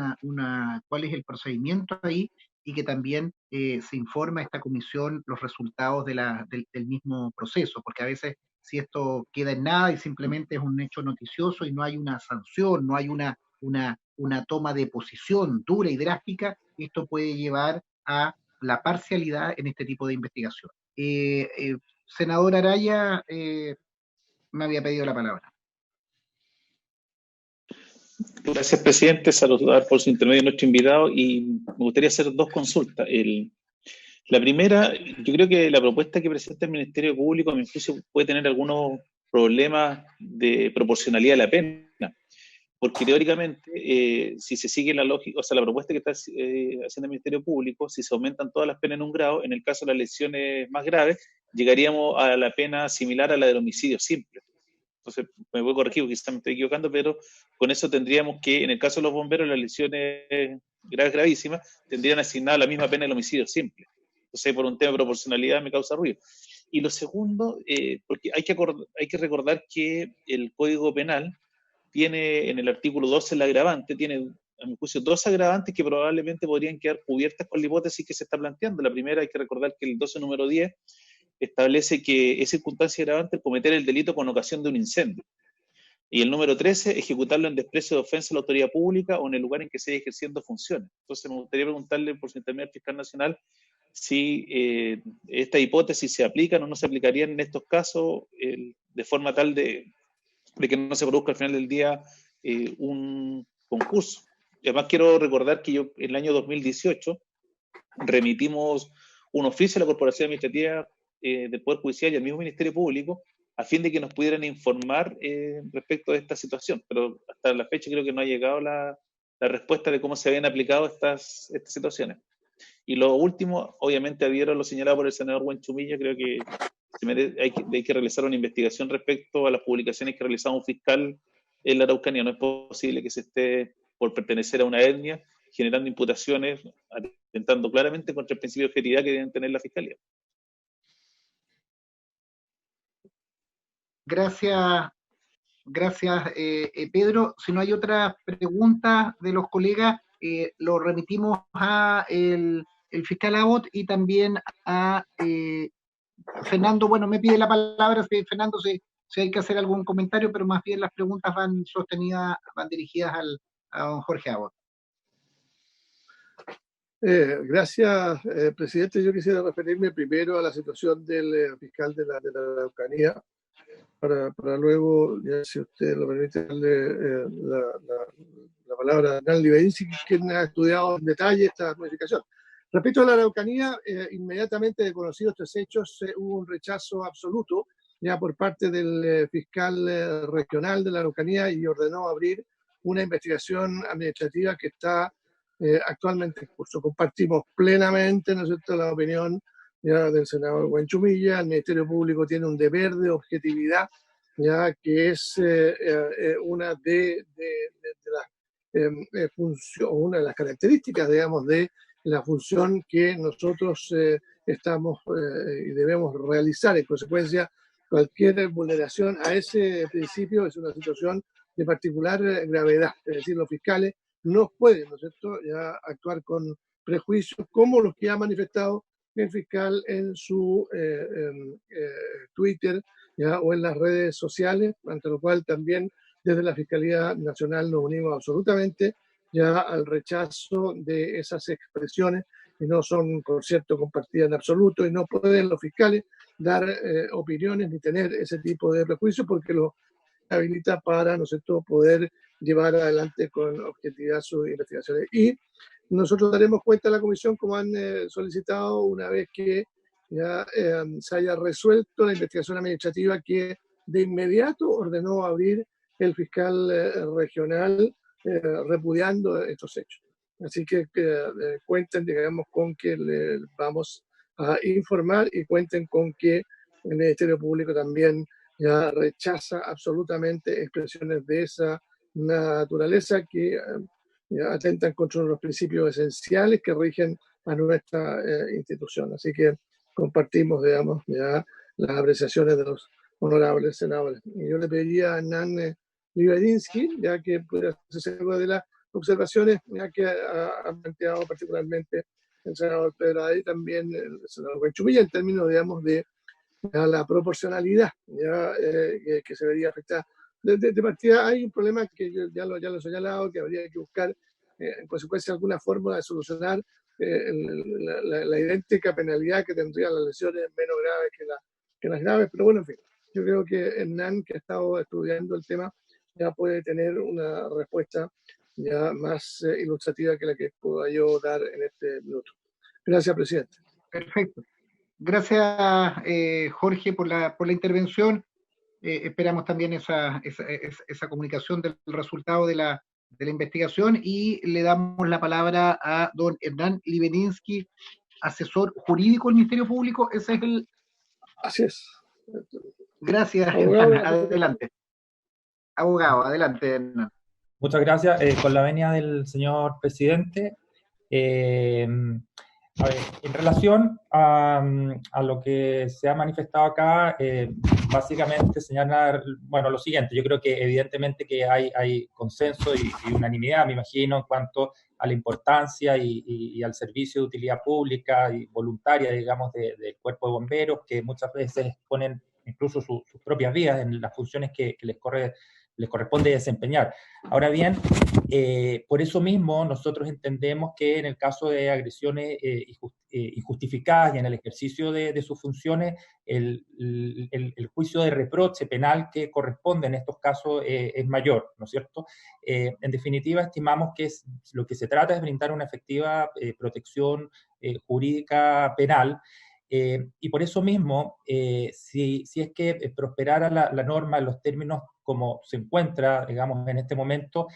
cuál es el procedimiento ahí, y que también se informe a esta comisión los resultados del mismo proceso, porque a veces si esto queda en nada y simplemente es un hecho noticioso y no hay una sanción, no hay una toma de posición dura y drástica, esto puede llevar a la parcialidad en este tipo de investigación. Senador Araya me había pedido la palabra. Gracias, presidente. Saludar por su intermedio a nuestro invitado y me gustaría hacer dos consultas. La primera, yo creo que la propuesta que presenta el Ministerio Público, a mi juicio, puede tener algunos problemas de proporcionalidad de la pena, porque teóricamente, si se sigue la lógica, o sea, la propuesta que está haciendo el Ministerio Público, si se aumentan todas las penas en un grado, en el caso de las lesiones más graves, llegaríamos a la pena similar a la del homicidio simple. Entonces, me voy a corregir porque quizás me estoy equivocando, pero con eso tendríamos que, en el caso de los bomberos, las lesiones gravísimas, tendrían asignada la misma pena del homicidio simple. Entonces, por un tema de proporcionalidad me causa ruido. Y lo segundo, porque hay que recordar que el Código Penal tiene en el artículo 12 el agravante, tiene a mi juicio dos agravantes que probablemente podrían quedar cubiertas con la hipótesis que se está planteando. La primera, hay que recordar que el 12 número 10 establece que es circunstancia agravante cometer el delito con ocasión de un incendio. Y el número 13, ejecutarlo en desprecio de ofensa a la autoridad pública o en el lugar en que se esté ejerciendo funciones. Entonces me gustaría preguntarle por su intermedio al fiscal nacional si esta hipótesis se aplican o no se aplicarían en estos casos de forma tal de de que no se produzca al final del día un concurso. Y además quiero recordar que yo en el año 2018 remitimos un oficio a la Corporación Administrativa del Poder Judicial y al mismo Ministerio Público a fin de que nos pudieran informar respecto de esta situación, pero hasta la fecha creo que no ha llegado la respuesta de cómo se habían aplicado estas situaciones. Y lo último, obviamente adhiero a lo señalado por el senador Buenchumilla, creo que hay que realizar una investigación respecto a las publicaciones que realizaba un fiscal en la Araucanía. No es posible que se esté, por pertenecer a una etnia, generando imputaciones, atentando claramente contra el principio de objetividad que deben tener la Fiscalía. Gracias, Pedro. Si no hay otras preguntas de los colegas, lo remitimos a el fiscal Abbott y también a Fernando. Bueno, me pide la palabra Fernando si hay que hacer algún comentario, pero más bien las preguntas van dirigidas a don Jorge Abbott. Gracias, presidente. Yo quisiera referirme primero a la situación del fiscal de la Araucanía, para luego, ya si usted lo permite, darle la palabra a Hernán Libedinsky, quien ha estudiado en detalle esta modificación. Respecto a la Araucanía, inmediatamente de conocidos estos hechos, hubo un rechazo absoluto ya por parte del fiscal regional de la Araucanía y ordenó abrir una investigación administrativa que está actualmente en curso. Compartimos plenamente, ¿no es cierto?, la opinión ya del senador Buenchumilla. El Ministerio Público tiene un deber de objetividad, ya que es una de las una de las características, digamos, de la función que nosotros estamos y debemos realizar. En consecuencia, cualquier vulneración a ese principio es una situación de particular gravedad. Es decir, los fiscales no pueden, ¿no es cierto?, ya actuar con prejuicios como los que ha manifestado el fiscal en su Twitter, ¿ya?, o en las redes sociales, ante lo cual también desde la Fiscalía Nacional nos unimos absolutamente ya al rechazo de esas expresiones, que no son, por cierto, compartidas en absoluto, y no pueden los fiscales dar opiniones ni tener ese tipo de prejuicios porque lo habilita para, ¿no es cierto?, poder llevar adelante con objetividad sus investigaciones. Y nosotros daremos cuenta a la comisión, como han solicitado, una vez que ya se haya resuelto la investigación administrativa que de inmediato ordenó abrir el fiscal regional, repudiando estos hechos. Así que cuenten, digamos, con que les vamos a informar y cuenten con que el Ministerio Público también ya rechaza absolutamente expresiones de esa naturaleza que atentan contra los principios esenciales que rigen a nuestra institución. Así que compartimos, digamos, ya las apreciaciones de los honorables senadores. Y yo le pediría a Hernán Libedinsky, ya que pudiera hacer algo de las observaciones ya que ha planteado particularmente el senador Pedro Ade y también el senador Buenchumilla, en términos, digamos, de la proporcionalidad ya, que se vería afectada. De partida hay un problema que yo ya lo he señalado, que habría que buscar en consecuencia alguna fórmula de solucionar la idéntica penalidad que tendrían las lesiones menos graves que las graves, pero bueno, en fin, yo creo que Hernán, que ha estado estudiando el tema, ya puede tener una respuesta ya más ilustrativa que la que pueda yo dar en este minuto. Gracias, presidente. Perfecto. Gracias, Jorge, por la intervención. Esperamos también esa comunicación del resultado de la investigación y le damos la palabra a don Hernán Libedinsky, asesor jurídico del Ministerio Público. Ese es el... Así es. Gracias, Hernán. Adelante. Abogado, adelante, Hernán. Muchas gracias. Con la venia del señor presidente, a ver, en relación a lo que se ha manifestado acá, básicamente señalar, bueno, lo siguiente. Yo creo que evidentemente que hay consenso y unanimidad, me imagino, en cuanto a la importancia y al servicio de utilidad pública y voluntaria, digamos, del cuerpo de bomberos, que muchas veces ponen incluso sus propias vidas en las funciones que les corresponde desempeñar. Ahora bien, por eso mismo nosotros entendemos que en el caso de agresiones injustificadas y en el ejercicio de sus funciones, el juicio de reproche penal que corresponde en estos casos es mayor, ¿no es cierto? En definitiva, estimamos que lo que se trata es brindar una efectiva protección jurídica penal, y por eso mismo, si es que prosperara la norma en los términos como se encuentra, digamos, en este momento,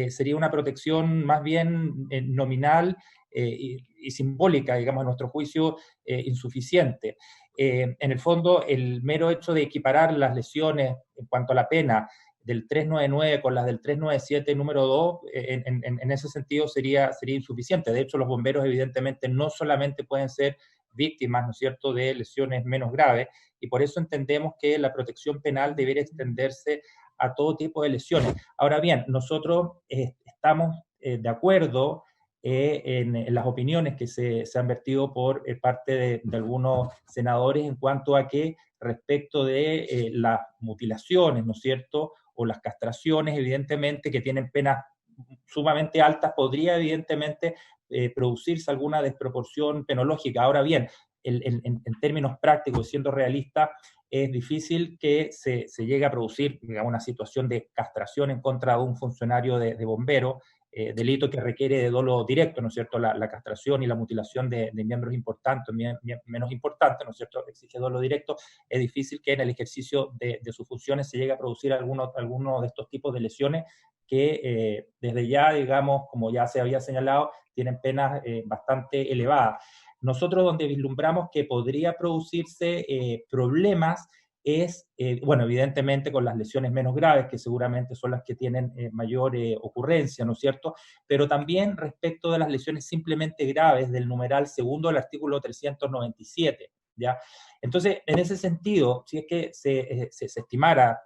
sería una protección más bien nominal y simbólica, digamos, a nuestro juicio, insuficiente. En el fondo, el mero hecho de equiparar las lesiones en cuanto a la pena del 399 con las del 397 número 2, en ese sentido sería insuficiente. De hecho, los bomberos evidentemente no solamente pueden ser víctimas, ¿no es cierto?, de lesiones menos graves, y por eso entendemos que la protección penal debería extenderse a todo tipo de lesiones. Ahora bien, nosotros estamos de acuerdo en las opiniones que se han vertido por parte de algunos senadores en cuanto a que respecto de las mutilaciones, ¿no es cierto?, o las castraciones, evidentemente, que tienen penas sumamente altas, podría evidentemente producirse alguna desproporción penológica. Ahora bien, en términos prácticos, siendo realista, es difícil que se llegue a producir, digamos, una situación de castración en contra de un funcionario de bombero, delito que requiere de dolo directo, ¿no es cierto? La castración y la mutilación de miembros importantes, menos importantes, ¿no es cierto? Exige dolo directo. Es difícil que en el ejercicio de sus funciones se llegue a producir alguno de estos tipos de lesiones que desde ya, digamos, como ya se había señalado, tienen penas bastante elevadas. Nosotros donde vislumbramos que podría producirse problemas es, bueno, evidentemente con las lesiones menos graves, que seguramente son las que tienen mayor ocurrencia, ¿no es cierto? Pero también respecto de las lesiones simplemente graves del numeral segundo del artículo 397, ¿ya? Entonces, en ese sentido, si es que se estimara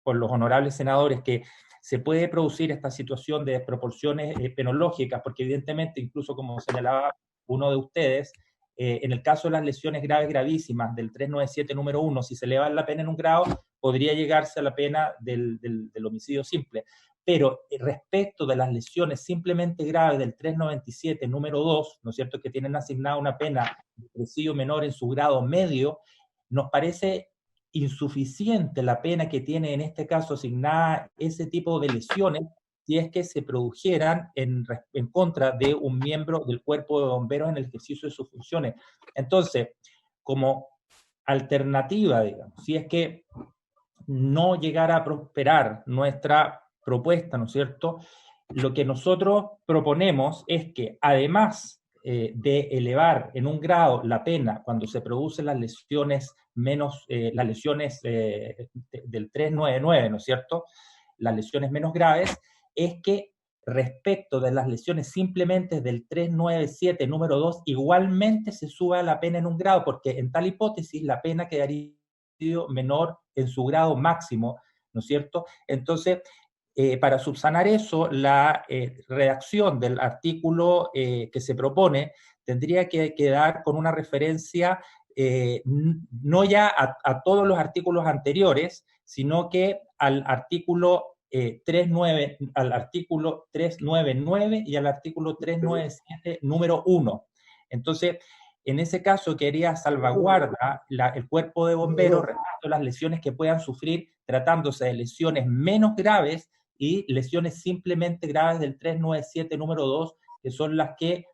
por los honorables senadores que se puede producir esta situación de desproporciones penológicas, porque evidentemente, incluso como señalaba uno de ustedes, en el caso de las lesiones graves gravísimas del 397 número 1, si se eleva la pena en un grado, podría llegarse a la pena del homicidio simple. Pero respecto de las lesiones simplemente graves del 397 número 2, ¿no es cierto?, que tienen asignada una pena de homicidio menor en su grado medio, nos parece insuficiente la pena que tiene en este caso asignada ese tipo de lesiones si es que se produjeran en contra de un miembro del cuerpo de bomberos en el ejercicio de sus funciones. Entonces, como alternativa, digamos, si es que no llegara a prosperar nuestra propuesta, ¿no es cierto?, lo que nosotros proponemos es que además de elevar en un grado la pena cuando se producen las lesiones las lesiones del 399, ¿no es cierto?, las lesiones menos graves, es que respecto de las lesiones simplemente del 397 número 2, igualmente se suba la pena en un grado, porque en tal hipótesis la pena quedaría menor en su grado máximo, ¿no es cierto? Entonces, para subsanar eso, la redacción del artículo que se propone tendría que quedar con una referencia no ya a todos los artículos anteriores, sino que al artículo 399 y al artículo 397 número 1. Entonces, en ese caso quería salvaguardar el cuerpo de bomberos respecto a las lesiones que puedan sufrir tratándose de lesiones menos graves y lesiones simplemente graves del 397 número 2, que son las que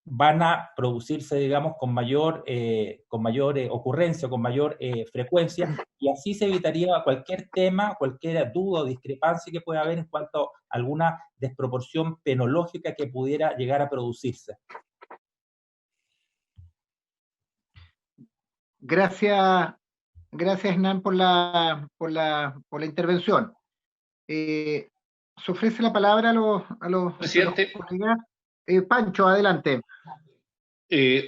van a producirse, digamos, con mayor ocurrencia, con mayor frecuencia, y así se evitaría cualquier tema, cualquier duda o discrepancia que pueda haber en cuanto a alguna desproporción penológica que pudiera llegar a producirse. Gracias, Hernán, por la intervención. Se ofrece la palabra a los presidente. Pancho, adelante.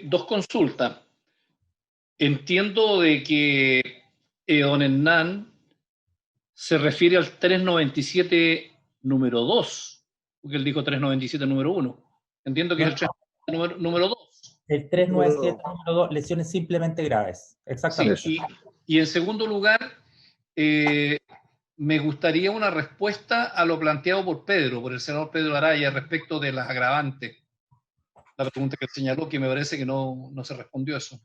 Dos consultas. Entiendo de que don Hernán se refiere al 397 número 2, porque él dijo 397 número 1. Entiendo que es el 397 número 2. El 397 número 2, lesiones simplemente graves. Exactamente. Sí, y en segundo lugar, me gustaría una respuesta a lo planteado por el senador Pedro Araya respecto de las agravantes. la pregunta que señaló, que me parece que no se respondió eso.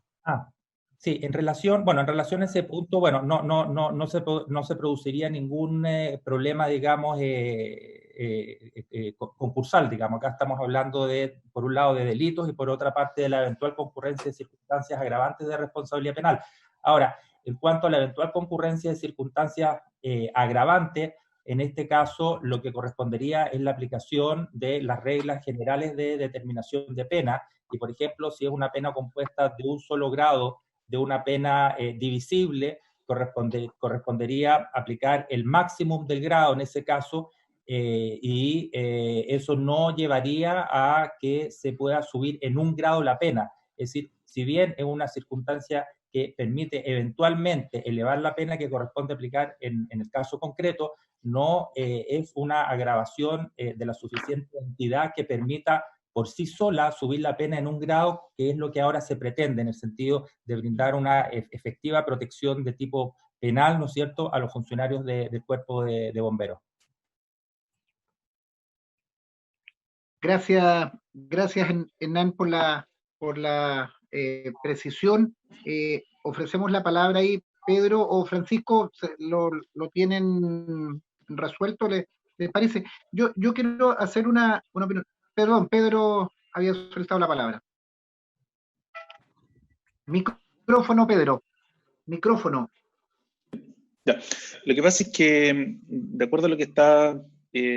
Sí, en relación a ese punto, bueno, no se produciría ningún problema, digamos, concursal, digamos. Acá estamos hablando por un lado, de delitos y por otra parte de la eventual concurrencia de circunstancias agravantes de responsabilidad penal. Ahora, en cuanto a la eventual concurrencia de circunstancias agravantes, en este caso lo que correspondería es la aplicación de las reglas generales de determinación de pena, y por ejemplo, si es una pena compuesta de un solo grado, de una pena divisible, correspondería aplicar el máximo del grado en ese caso, y eso no llevaría a que se pueda subir en un grado la pena. Es decir, si bien es una circunstancia que permite eventualmente elevar la pena que corresponde aplicar en el caso concreto, no es una agravación de la suficiente entidad que permita por sí sola subir la pena en un grado, que es lo que ahora se pretende, en el sentido de brindar una efectiva protección de tipo penal, ¿no es cierto?, a los funcionarios del cuerpo de bomberos. Gracias, Hernán, por la precisión. Ofrecemos la palabra ahí, Pedro o Francisco, lo tienen resuelto, ¿les parece? Yo quiero hacer una opinión. Perdón, Pedro había soltado la palabra. Micrófono, Pedro. Micrófono. Ya. Lo que pasa es que, de acuerdo a lo que está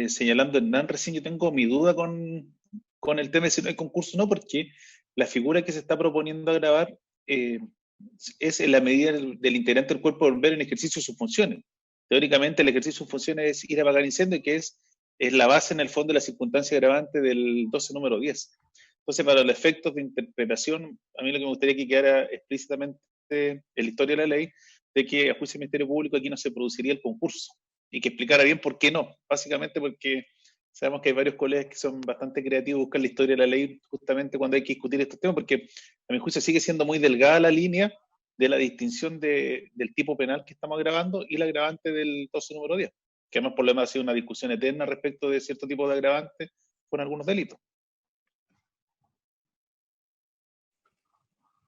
señalando Hernán recién, yo tengo mi duda con el tema de si no hay concurso, no, porque la figura que se está proponiendo agravar es en la medida del integrante del cuerpo de bomberos en ejercicio de sus funciones. Teóricamente, el ejercicio de sus funciones es ir a apagar incendios, que es la base en el fondo de la circunstancia agravante del 12 número 10. Entonces, para los efectos de interpretación, a mí lo que me gustaría que quedara explícitamente en la historia de la ley, de que a juicio del Ministerio Público aquí no se produciría el concurso, y que explicara bien por qué no, básicamente porque sabemos que hay varios colegas que son bastante creativos, buscan la historia de la ley justamente cuando hay que discutir estos temas, porque a mi juicio sigue siendo muy delgada la línea de la distinción del tipo penal que estamos agravando y la agravante del 12 número 10, que además por lo demás ha sido una discusión eterna respecto de cierto tipo de agravantes con algunos delitos.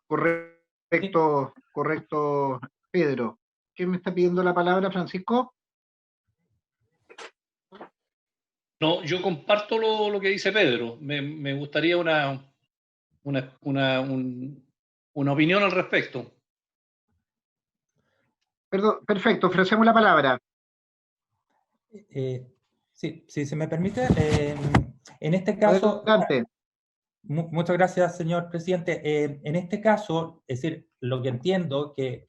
Correcto, Pedro. ¿Quién me está pidiendo la palabra, Francisco? No, yo comparto lo que dice Pedro. Me gustaría una opinión al respecto. Perdón, perfecto, ofrecemos la palabra. Sí, si se me permite, en este caso... Adelante. Muchas gracias, señor presidente. En este caso, es decir, lo que entiendo que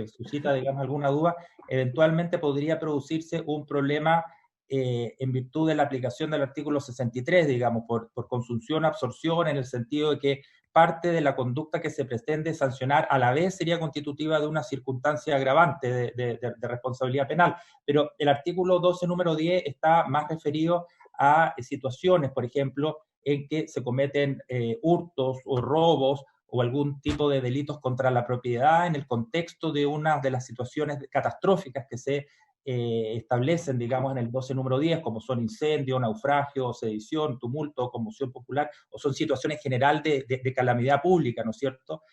suscita, digamos, alguna duda, eventualmente podría producirse un problema en virtud de la aplicación del artículo 63, digamos, por consunción o absorción, en el sentido de que parte de la conducta que se pretende sancionar a la vez sería constitutiva de una circunstancia agravante de responsabilidad penal. Pero el artículo 12, número 10, está más referido a situaciones, por ejemplo, en que se cometen hurtos o robos o algún tipo de delitos contra la propiedad en el contexto de una de las situaciones catastróficas que se establecen, digamos, en el 12 número 10, como son incendio, naufragio, sedición, tumulto, conmoción popular, o son situaciones general de calamidad pública, ¿no es cierto?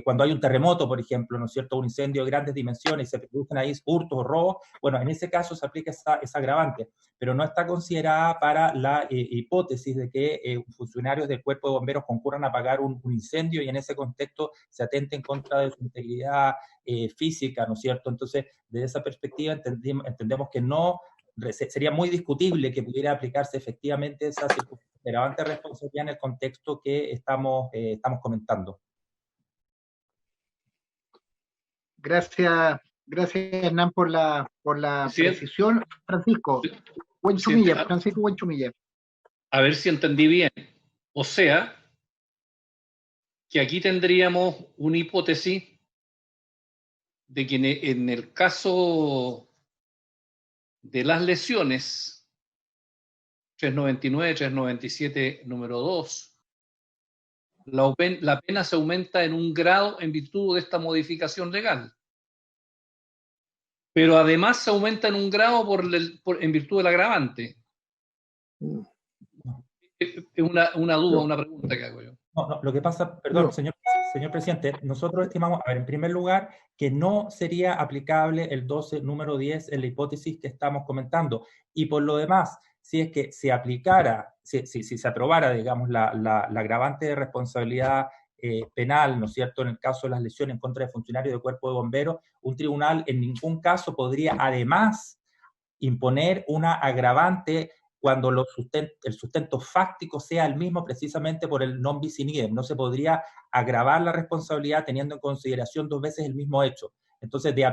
Cuando hay un terremoto, por ejemplo, ¿no es cierto?, un incendio de grandes dimensiones y se producen ahí hurtos o robos, bueno, en ese caso se aplica esa agravante, pero no está considerada para la hipótesis de que funcionarios del cuerpo de bomberos concurran a apagar un incendio y en ese contexto se atente en contra de su integridad física, ¿no es cierto? Entonces, desde esa perspectiva entendemos que no sería muy discutible que pudiera aplicarse efectivamente esa circunstancia agravante de responsabilidad en el contexto que estamos comentando. Gracias, Hernán, por la precisión. Francisco Buenchumilla. A ver si entendí bien. O sea, que aquí tendríamos una hipótesis de que en el caso de las lesiones 399, 397, número 2, la pena se aumenta en un grado en virtud de esta modificación legal. Pero además se aumenta en un grado en virtud del agravante. Es una duda, una pregunta que hago yo. No, lo que pasa, perdón, No. señor presidente, nosotros estimamos, a ver, en primer lugar, que no sería aplicable el 12 número 10 en la hipótesis que estamos comentando. Y por lo demás, si es que se aplicara, si se aprobara, digamos, la agravante de responsabilidad penal, ¿no es cierto?, en el caso de las lesiones en contra de funcionarios del Cuerpo de Bomberos, un tribunal en ningún caso podría además imponer una agravante cuando el sustento fáctico sea el mismo precisamente por el non bis in idem. No se podría agravar la responsabilidad teniendo en consideración dos veces el mismo hecho. Entonces, de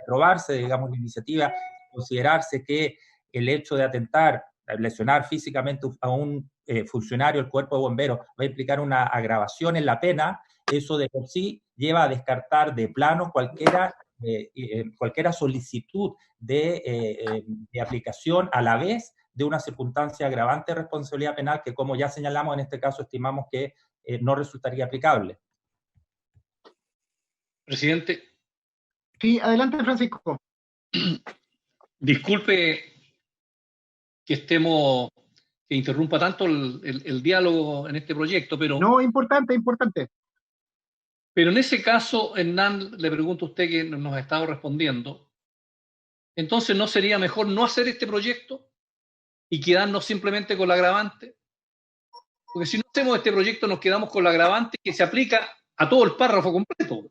aprobarse, digamos, la iniciativa, considerarse que el hecho de atentar, lesionar físicamente a un funcionario del Cuerpo de Bomberos va a implicar una agravación en la pena, eso de por sí lleva a descartar de plano cualquiera solicitud de aplicación a la vez de una circunstancia agravante de responsabilidad penal que, como ya señalamos, en este caso estimamos que no resultaría aplicable. Presidente. Sí, adelante, Francisco. Disculpe que interrumpa tanto el diálogo en este proyecto, pero... No, importante, importante. Pero en ese caso, Hernán, le pregunto a usted que nos ha estado respondiendo, entonces ¿no sería mejor no hacer este proyecto y quedarnos simplemente con la agravante? Porque si no hacemos este proyecto nos quedamos con la agravante que se aplica a todo el párrafo completo.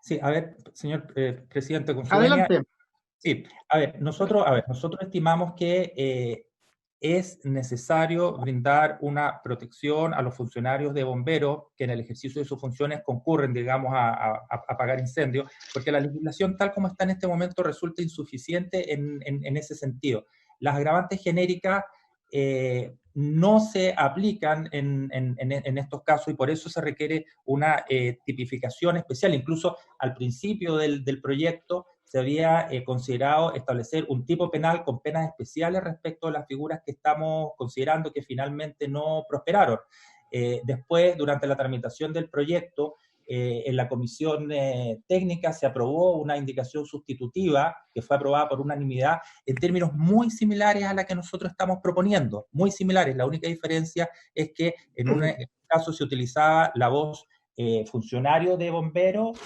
Sí, a ver, señor presidente, con su Adelante. venia, sí, a ver, nosotros estimamos que es necesario brindar una protección a los funcionarios de bomberos que en el ejercicio de sus funciones concurren, digamos, a apagar incendios, porque la legislación tal como está en este momento resulta insuficiente en ese sentido. Las agravantes genéricas no se aplican en estos casos y por eso se requiere una tipificación especial. Incluso al principio del proyecto se había considerado establecer un tipo penal con penas especiales respecto a las figuras que estamos considerando que finalmente no prosperaron. Después, durante la tramitación del proyecto, en la comisión técnica se aprobó una indicación sustitutiva que fue aprobada por unanimidad en términos muy similares a la que nosotros estamos proponiendo, muy similares. La única diferencia es que en un caso se utilizaba la voz funcionario de bomberos,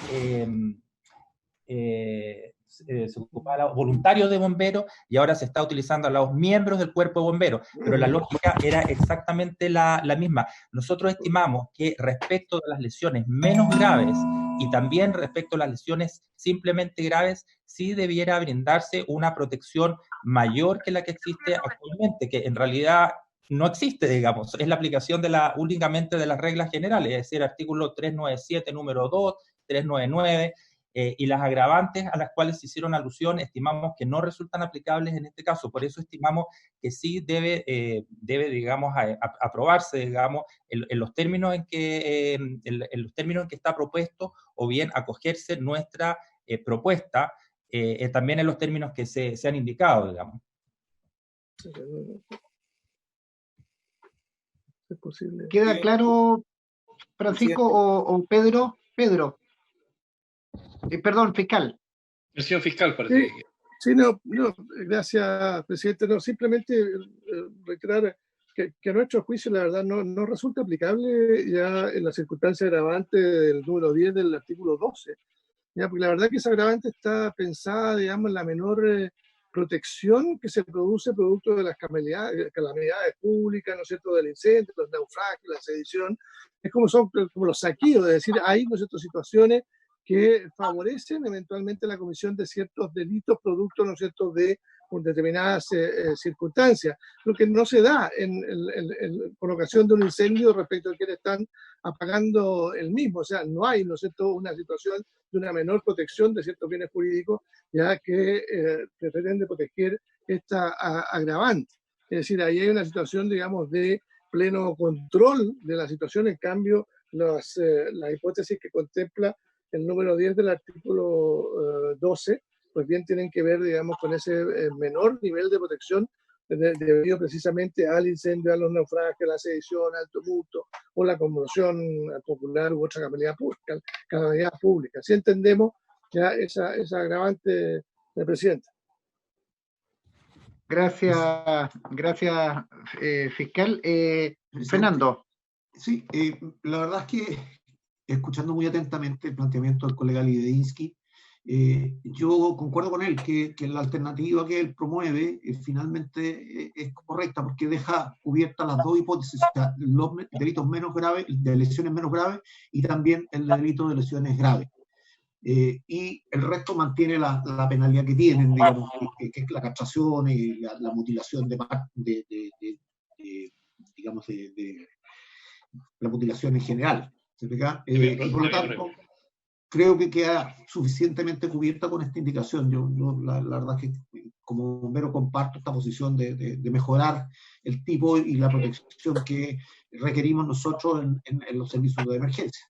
se ocupaba voluntario de bomberos y ahora se está utilizando a los miembros del cuerpo de bomberos, pero la lógica era exactamente la misma. Nosotros estimamos que respecto de las lesiones menos graves y también respecto a las lesiones simplemente graves, sí debiera brindarse una protección mayor que la que existe actualmente, que en realidad no existe, digamos, es la aplicación únicamente de las reglas generales, es decir, artículo 397, número 2, 399, y las agravantes a las cuales se hicieron alusión estimamos que no resultan aplicables en este caso. Por eso estimamos que sí debe digamos, aprobarse, digamos, en los términos en que está propuesto, o bien acogerse nuestra propuesta, también en los términos que se han indicado, digamos. Es posible. ¿Queda claro, Francisco o Pedro? Pedro. Perdón, fiscal. Presión fiscal, parece. Sí, no, gracias, presidente. No, simplemente reiterar que a nuestro juicio, la verdad, no resulta aplicable ya en la circunstancia agravante del número 10 del artículo 12. ¿Ya? Porque la verdad que esa agravante está pensada, digamos, en la menor protección que se produce producto de las calamidades públicas, ¿no es cierto?, del incendio, los naufragios, la sedición. Es como los saqueos, es decir, hay, ¿no es cierto?, situaciones que favorecen eventualmente la comisión de ciertos delitos producto, ¿no es cierto?, de determinadas circunstancias, lo que no se da por ocasión de un incendio respecto a quienes están apagando el mismo. O sea, no hay, ¿no es cierto?, una situación de una menor protección de ciertos bienes jurídicos, ya que pretende proteger esta agravante. Es decir, ahí hay una situación, digamos, de pleno control de la situación. En cambio, las hipótesis que contempla el número 10 del artículo 12, pues bien tienen que ver, digamos, con ese menor nivel de protección debido precisamente al incendio, a los naufragios, a la sedición, al tumulto o la conmoción popular u otra calamidad pública. Así entendemos ya esa agravante del presidente. Gracias, fiscal. Fernando. Sí, la verdad es que, escuchando muy atentamente el planteamiento del colega Libedinsky, yo concuerdo con él que la alternativa que él promueve finalmente es correcta, porque deja cubiertas las dos hipótesis, o sea, los delitos menos graves, de lesiones menos graves, y también el delito de lesiones graves. Y el resto mantiene la penalidad que tienen, digamos, que es la castración y la mutilación digamos, de la mutilación en general. ¿Se fija? Y por lo tanto, creo que queda suficientemente cubierta con esta indicación. Yo la verdad es que como bombero comparto esta posición de mejorar el tipo y la protección que requerimos nosotros en los servicios de emergencia.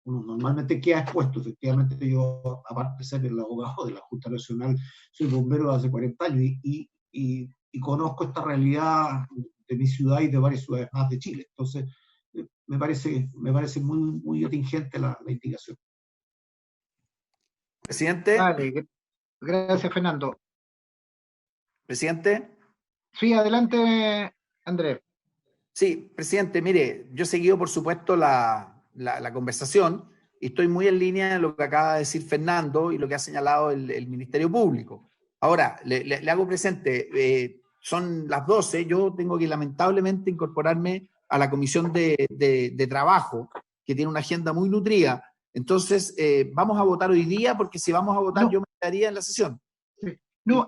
Uno normalmente queda expuesto. Efectivamente, yo, aparte de ser el abogado de la Junta Nacional, soy bombero hace 40 años y conozco esta realidad de mi ciudad y de varias ciudades más de Chile. Entonces, me parece muy, muy atingente la indicación. Presidente. Vale, gracias, Fernando. Presidente. Sí, adelante, Andrés. Sí, presidente, mire, yo he seguido, por supuesto, la conversación y estoy muy en línea de lo que acaba de decir Fernando y lo que ha señalado el Ministerio Público. Ahora, le hago presente, son las 12, yo tengo que lamentablemente incorporarme a la Comisión de Trabajo, que tiene una agenda muy nutrida. Entonces, vamos a votar hoy día, porque si vamos a votar, yo me quedaría en la sesión. No,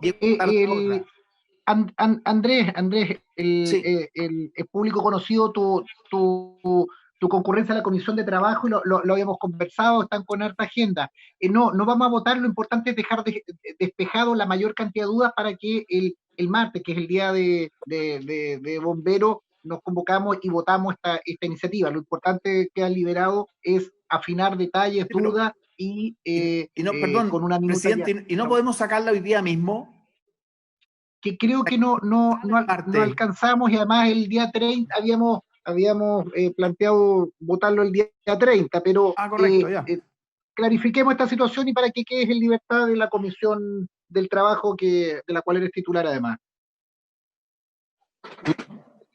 Andrés, sí. Es público conocido tu concurrencia a la Comisión de Trabajo, y lo habíamos conversado, están con harta agenda. No vamos a votar, lo importante es dejar despejado la mayor cantidad de dudas para que el martes, que es el día de bomberos, nos convocamos y votamos esta iniciativa. Lo importante que ha liberado es afinar detalles, dudas perdón, con una minuta presidente, ya. ¿y no podemos sacarla hoy día mismo? Que creo que no alcanzamos, y además el día 30 habíamos planteado votarlo el día 30, pero correcto, ya. Clarifiquemos esta situación y para que quedes en libertad de la Comisión del Trabajo, de la cual eres titular además.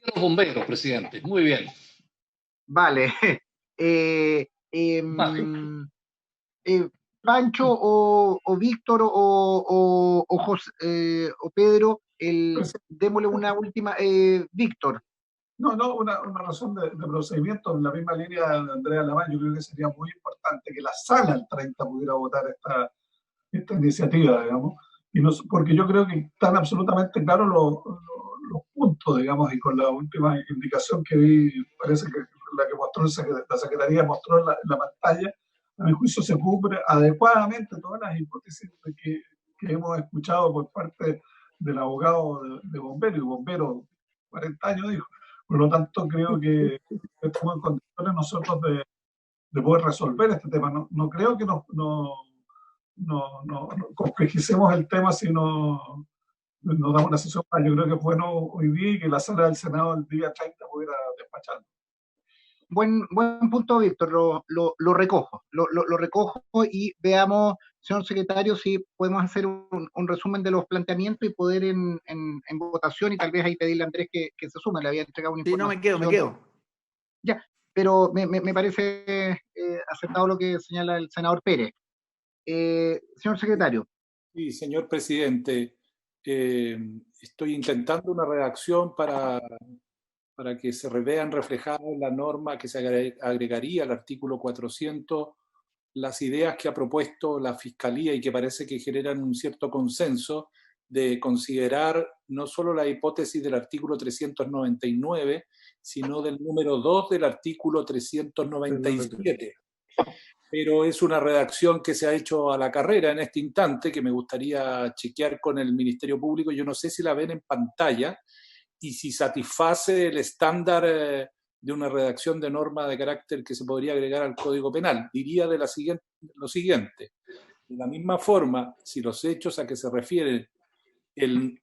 Los bomberos, presidente. Muy bien. Vale. Pancho o Víctor o José, o Pedro, démosle una última. Víctor. No, una razón de procedimiento en la misma línea de Andrea Lamán. Yo creo que sería muy importante que la sala el 30 pudiera votar esta iniciativa, digamos, y no, porque yo creo que están absolutamente claros los puntos, digamos, y con la última indicación que vi, parece que la que mostró la Secretaría mostró en la pantalla, a mi juicio se cubre adecuadamente todas las hipótesis que hemos escuchado por parte del abogado de bombero, y bombero 40 años dijo. Por lo tanto, creo que estamos en condiciones nosotros de poder resolver este tema. No creo que nos complejicemos el tema si nos damos una sesión más. Yo creo que es bueno hoy día y que la sala del Senado el día 30 pudiera despacharlo. Buen punto, Víctor, lo recojo, lo recojo, y veamos, señor secretario, si podemos hacer un resumen de los planteamientos y poder en votación, y tal vez ahí pedirle a Andrés que se sume. Le había entregado una información. Sí, no, me quedo. Ya, pero me parece acertado lo que señala el senador Pérez. Señor secretario. Sí, señor presidente, estoy intentando una redacción para que se vean reflejadas en la norma que se agregaría al artículo 400 las ideas que ha propuesto la Fiscalía y que parece que generan un cierto consenso de considerar no solo la hipótesis del artículo 399, sino del número 2 del artículo 397. Pero es una redacción que se ha hecho a la carrera en este instante, que me gustaría chequear con el Ministerio Público. Yo no sé si la ven en pantalla y si satisface el estándar de una redacción de norma de carácter que se podría agregar al Código Penal. Diría lo siguiente: de la misma forma, si los hechos a que se refieren el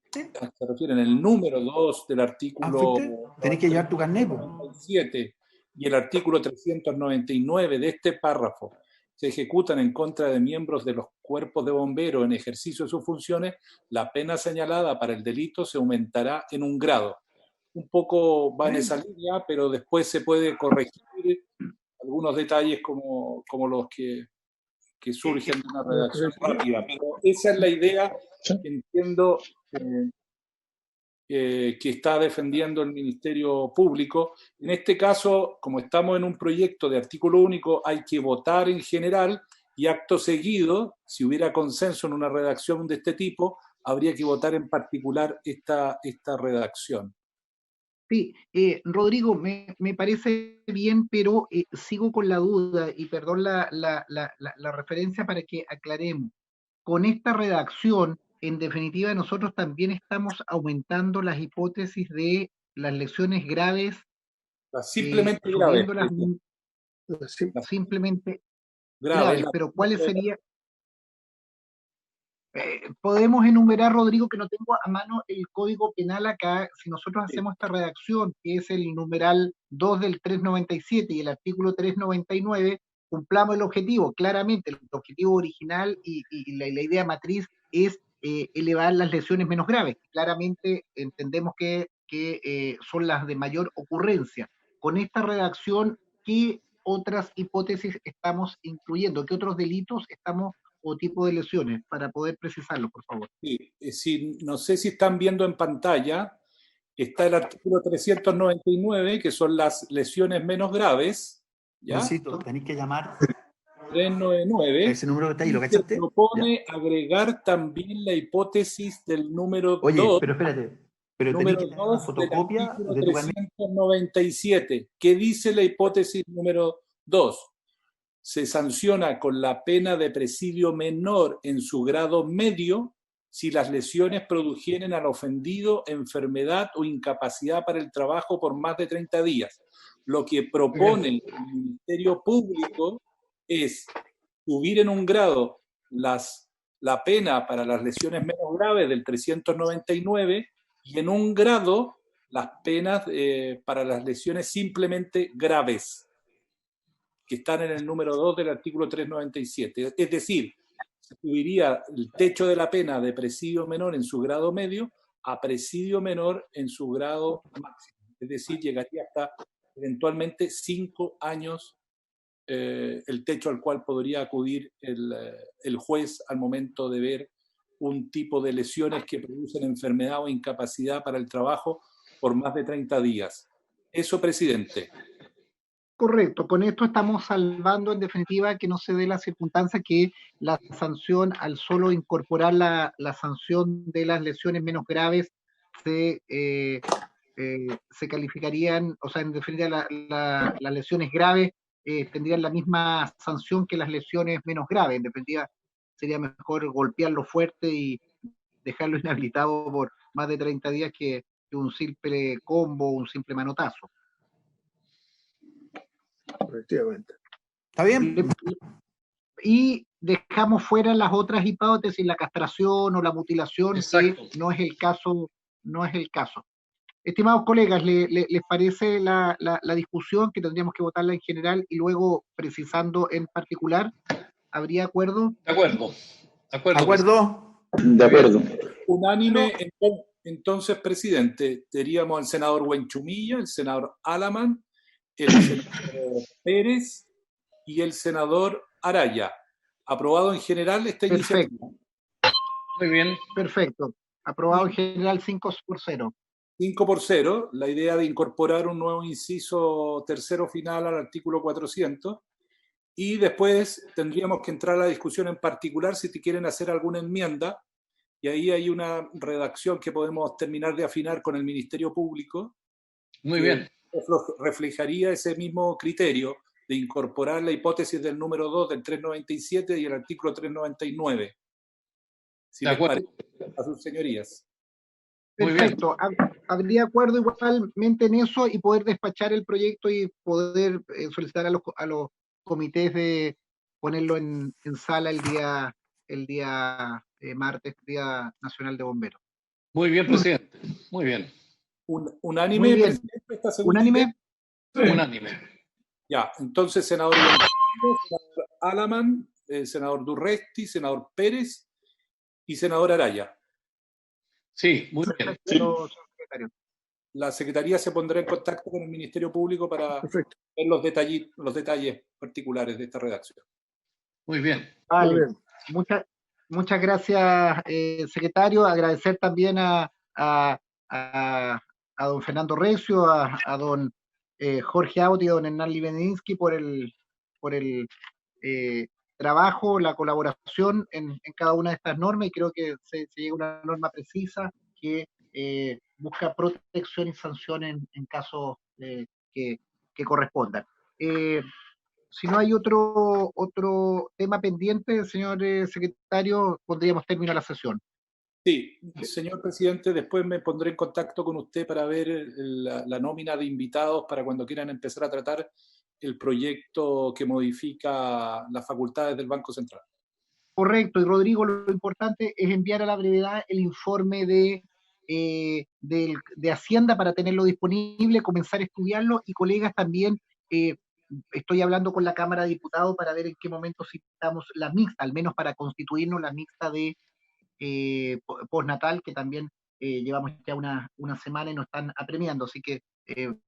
número 2 del artículo tenés que llevar tu carnet, 7 y el artículo 399 de este párrafo se ejecutan en contra de miembros de los cuerpos de bomberos en ejercicio de sus funciones, la pena señalada para el delito se aumentará en 1 grado. Un poco va en esa línea, pero después se puede corregir algunos detalles como los que surgen de una redacción rápida. Pero esa es la idea que entiendo que está defendiendo el Ministerio Público. En este caso, como estamos en un proyecto de artículo único, hay que votar en general y acto seguido, si hubiera consenso en una redacción de este tipo, habría que votar en particular esta redacción. Sí, Rodrigo, me parece bien, pero sigo con la duda y perdón la referencia para que aclaremos. Con esta redacción, en definitiva, nosotros también estamos aumentando las hipótesis de las lesiones graves, Simplemente graves. Simplemente graves, pero ¿cuáles serían? Podemos enumerar, Rodrigo, que no tengo a mano el Código Penal acá. Si nosotros hacemos esta redacción, que es el numeral 2 del 397 y el artículo 399, cumplamos el objetivo. Claramente, el objetivo original y la idea matriz es elevar las lesiones menos graves. Claramente entendemos que son las de mayor ocurrencia. Con esta redacción, ¿qué otras hipótesis estamos incluyendo? ¿Qué otros delitos estamos o tipo de lesiones, para poder precisarlo, por favor? Sí, no sé si están viendo en pantalla, está el artículo 399, que son las lesiones menos graves. ¿Ya? Tenéis que llamar 399. Ese número que está ahí, ¿lo cachaste? cachaste? Propone agregar también la hipótesis del número 2. Oye, pero espérate. Pero número tenés que tener una fotocopia de tu 397. ¿Qué dice la hipótesis número 2? Se sanciona con la pena de presidio menor en su grado medio si las lesiones produjeren al ofendido enfermedad o incapacidad para el trabajo por más de 30 días. Lo que propone el Ministerio Público es subir en 1 grado la pena para las lesiones menos graves del 399 y en 1 grado las penas para las lesiones simplemente graves, que están en el número 2 del artículo 397. Es decir, se subiría el techo de la pena de presidio menor en su grado medio a presidio menor en su grado máximo. Es decir, llegaría hasta eventualmente 5 años el techo al cual podría acudir el juez al momento de ver un tipo de lesiones que producen enfermedad o incapacidad para el trabajo por más de 30 días. Eso, presidente. Correcto, con esto estamos salvando en definitiva que no se dé la circunstancia que la sanción, al solo incorporar la sanción de las lesiones menos graves, se calificarían, o sea, en definitiva las lesiones graves tendrían la misma sanción que las lesiones menos graves. En definitiva, sería mejor golpearlo fuerte y dejarlo inhabilitado por más de 30 días que un simple combo, un simple manotazo. Efectivamente. ¿Está bien? Y dejamos fuera las otras hipótesis, la castración o la mutilación, Exacto. que no es el caso. Estimados colegas, ¿les parece la discusión que tendríamos que votarla en general y luego precisando en particular? ¿Habría acuerdo? De acuerdo. De acuerdo. Unánime, entonces, presidente, teníamos al senador Huenchumilla, el senador Alaman, el senador Pérez y el senador Araya. Aprobado en general esta iniciativa. Muy bien. Perfecto. Aprobado en general 5-0. 5-0, la idea de incorporar un nuevo inciso tercero final al artículo 400, y después tendríamos que entrar a la discusión en particular si te quieren hacer alguna enmienda, y ahí hay una redacción que podemos terminar de afinar con el Ministerio Público. Muy bien. Reflejaría ese mismo criterio de incorporar la hipótesis del número 2 del 397 y el artículo 399. Si les parece a sus señorías. Perfecto. Habría acuerdo igualmente en eso y poder despachar el proyecto y poder solicitar a los comités de ponerlo en sala el día martes, Día Nacional de Bomberos. Muy bien, presidente. Muy bien. Unánime, Muy bien. presidente, esta segunda ¿Unánime? Unánime. Ya, entonces, senador Blanco, senador Alaman, senador Durresti, senador Pérez y senador Araya. Sí, muy bien. Señor secretario. La Secretaría se pondrá en contacto con el Ministerio Público para Perfecto. ver los detalles particulares de esta redacción. Muy bien. Vale. Muy bien. Muchas gracias, secretario. Agradecer también a don Fernando Recio, a don Jorge Audi y a don Hernán Libedinsky por el trabajo, la colaboración en cada una de estas normas, y creo que se llega a una norma precisa que busca protección y sanción en casos que correspondan. Si no hay otro tema pendiente, señor secretario, pondríamos término a la sesión. Sí, señor presidente, después me pondré en contacto con usted para ver la nómina de invitados para cuando quieran empezar a tratar el proyecto que modifica las facultades del Banco Central. Correcto, y Rodrigo, lo importante es enviar a la brevedad el informe de Hacienda para tenerlo disponible, comenzar a estudiarlo, y colegas también, estoy hablando con la Cámara de Diputados para ver en qué momento citamos la mixta, al menos para constituirnos la mixta de postnatal, que también llevamos ya una semana y nos están apremiando, así que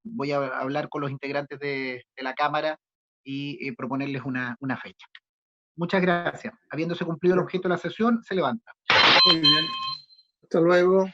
voy a hablar con los integrantes de la Cámara y proponerles una fecha. Muchas gracias. Habiéndose cumplido el objeto de la sesión, se levanta. Muy bien. Hasta luego.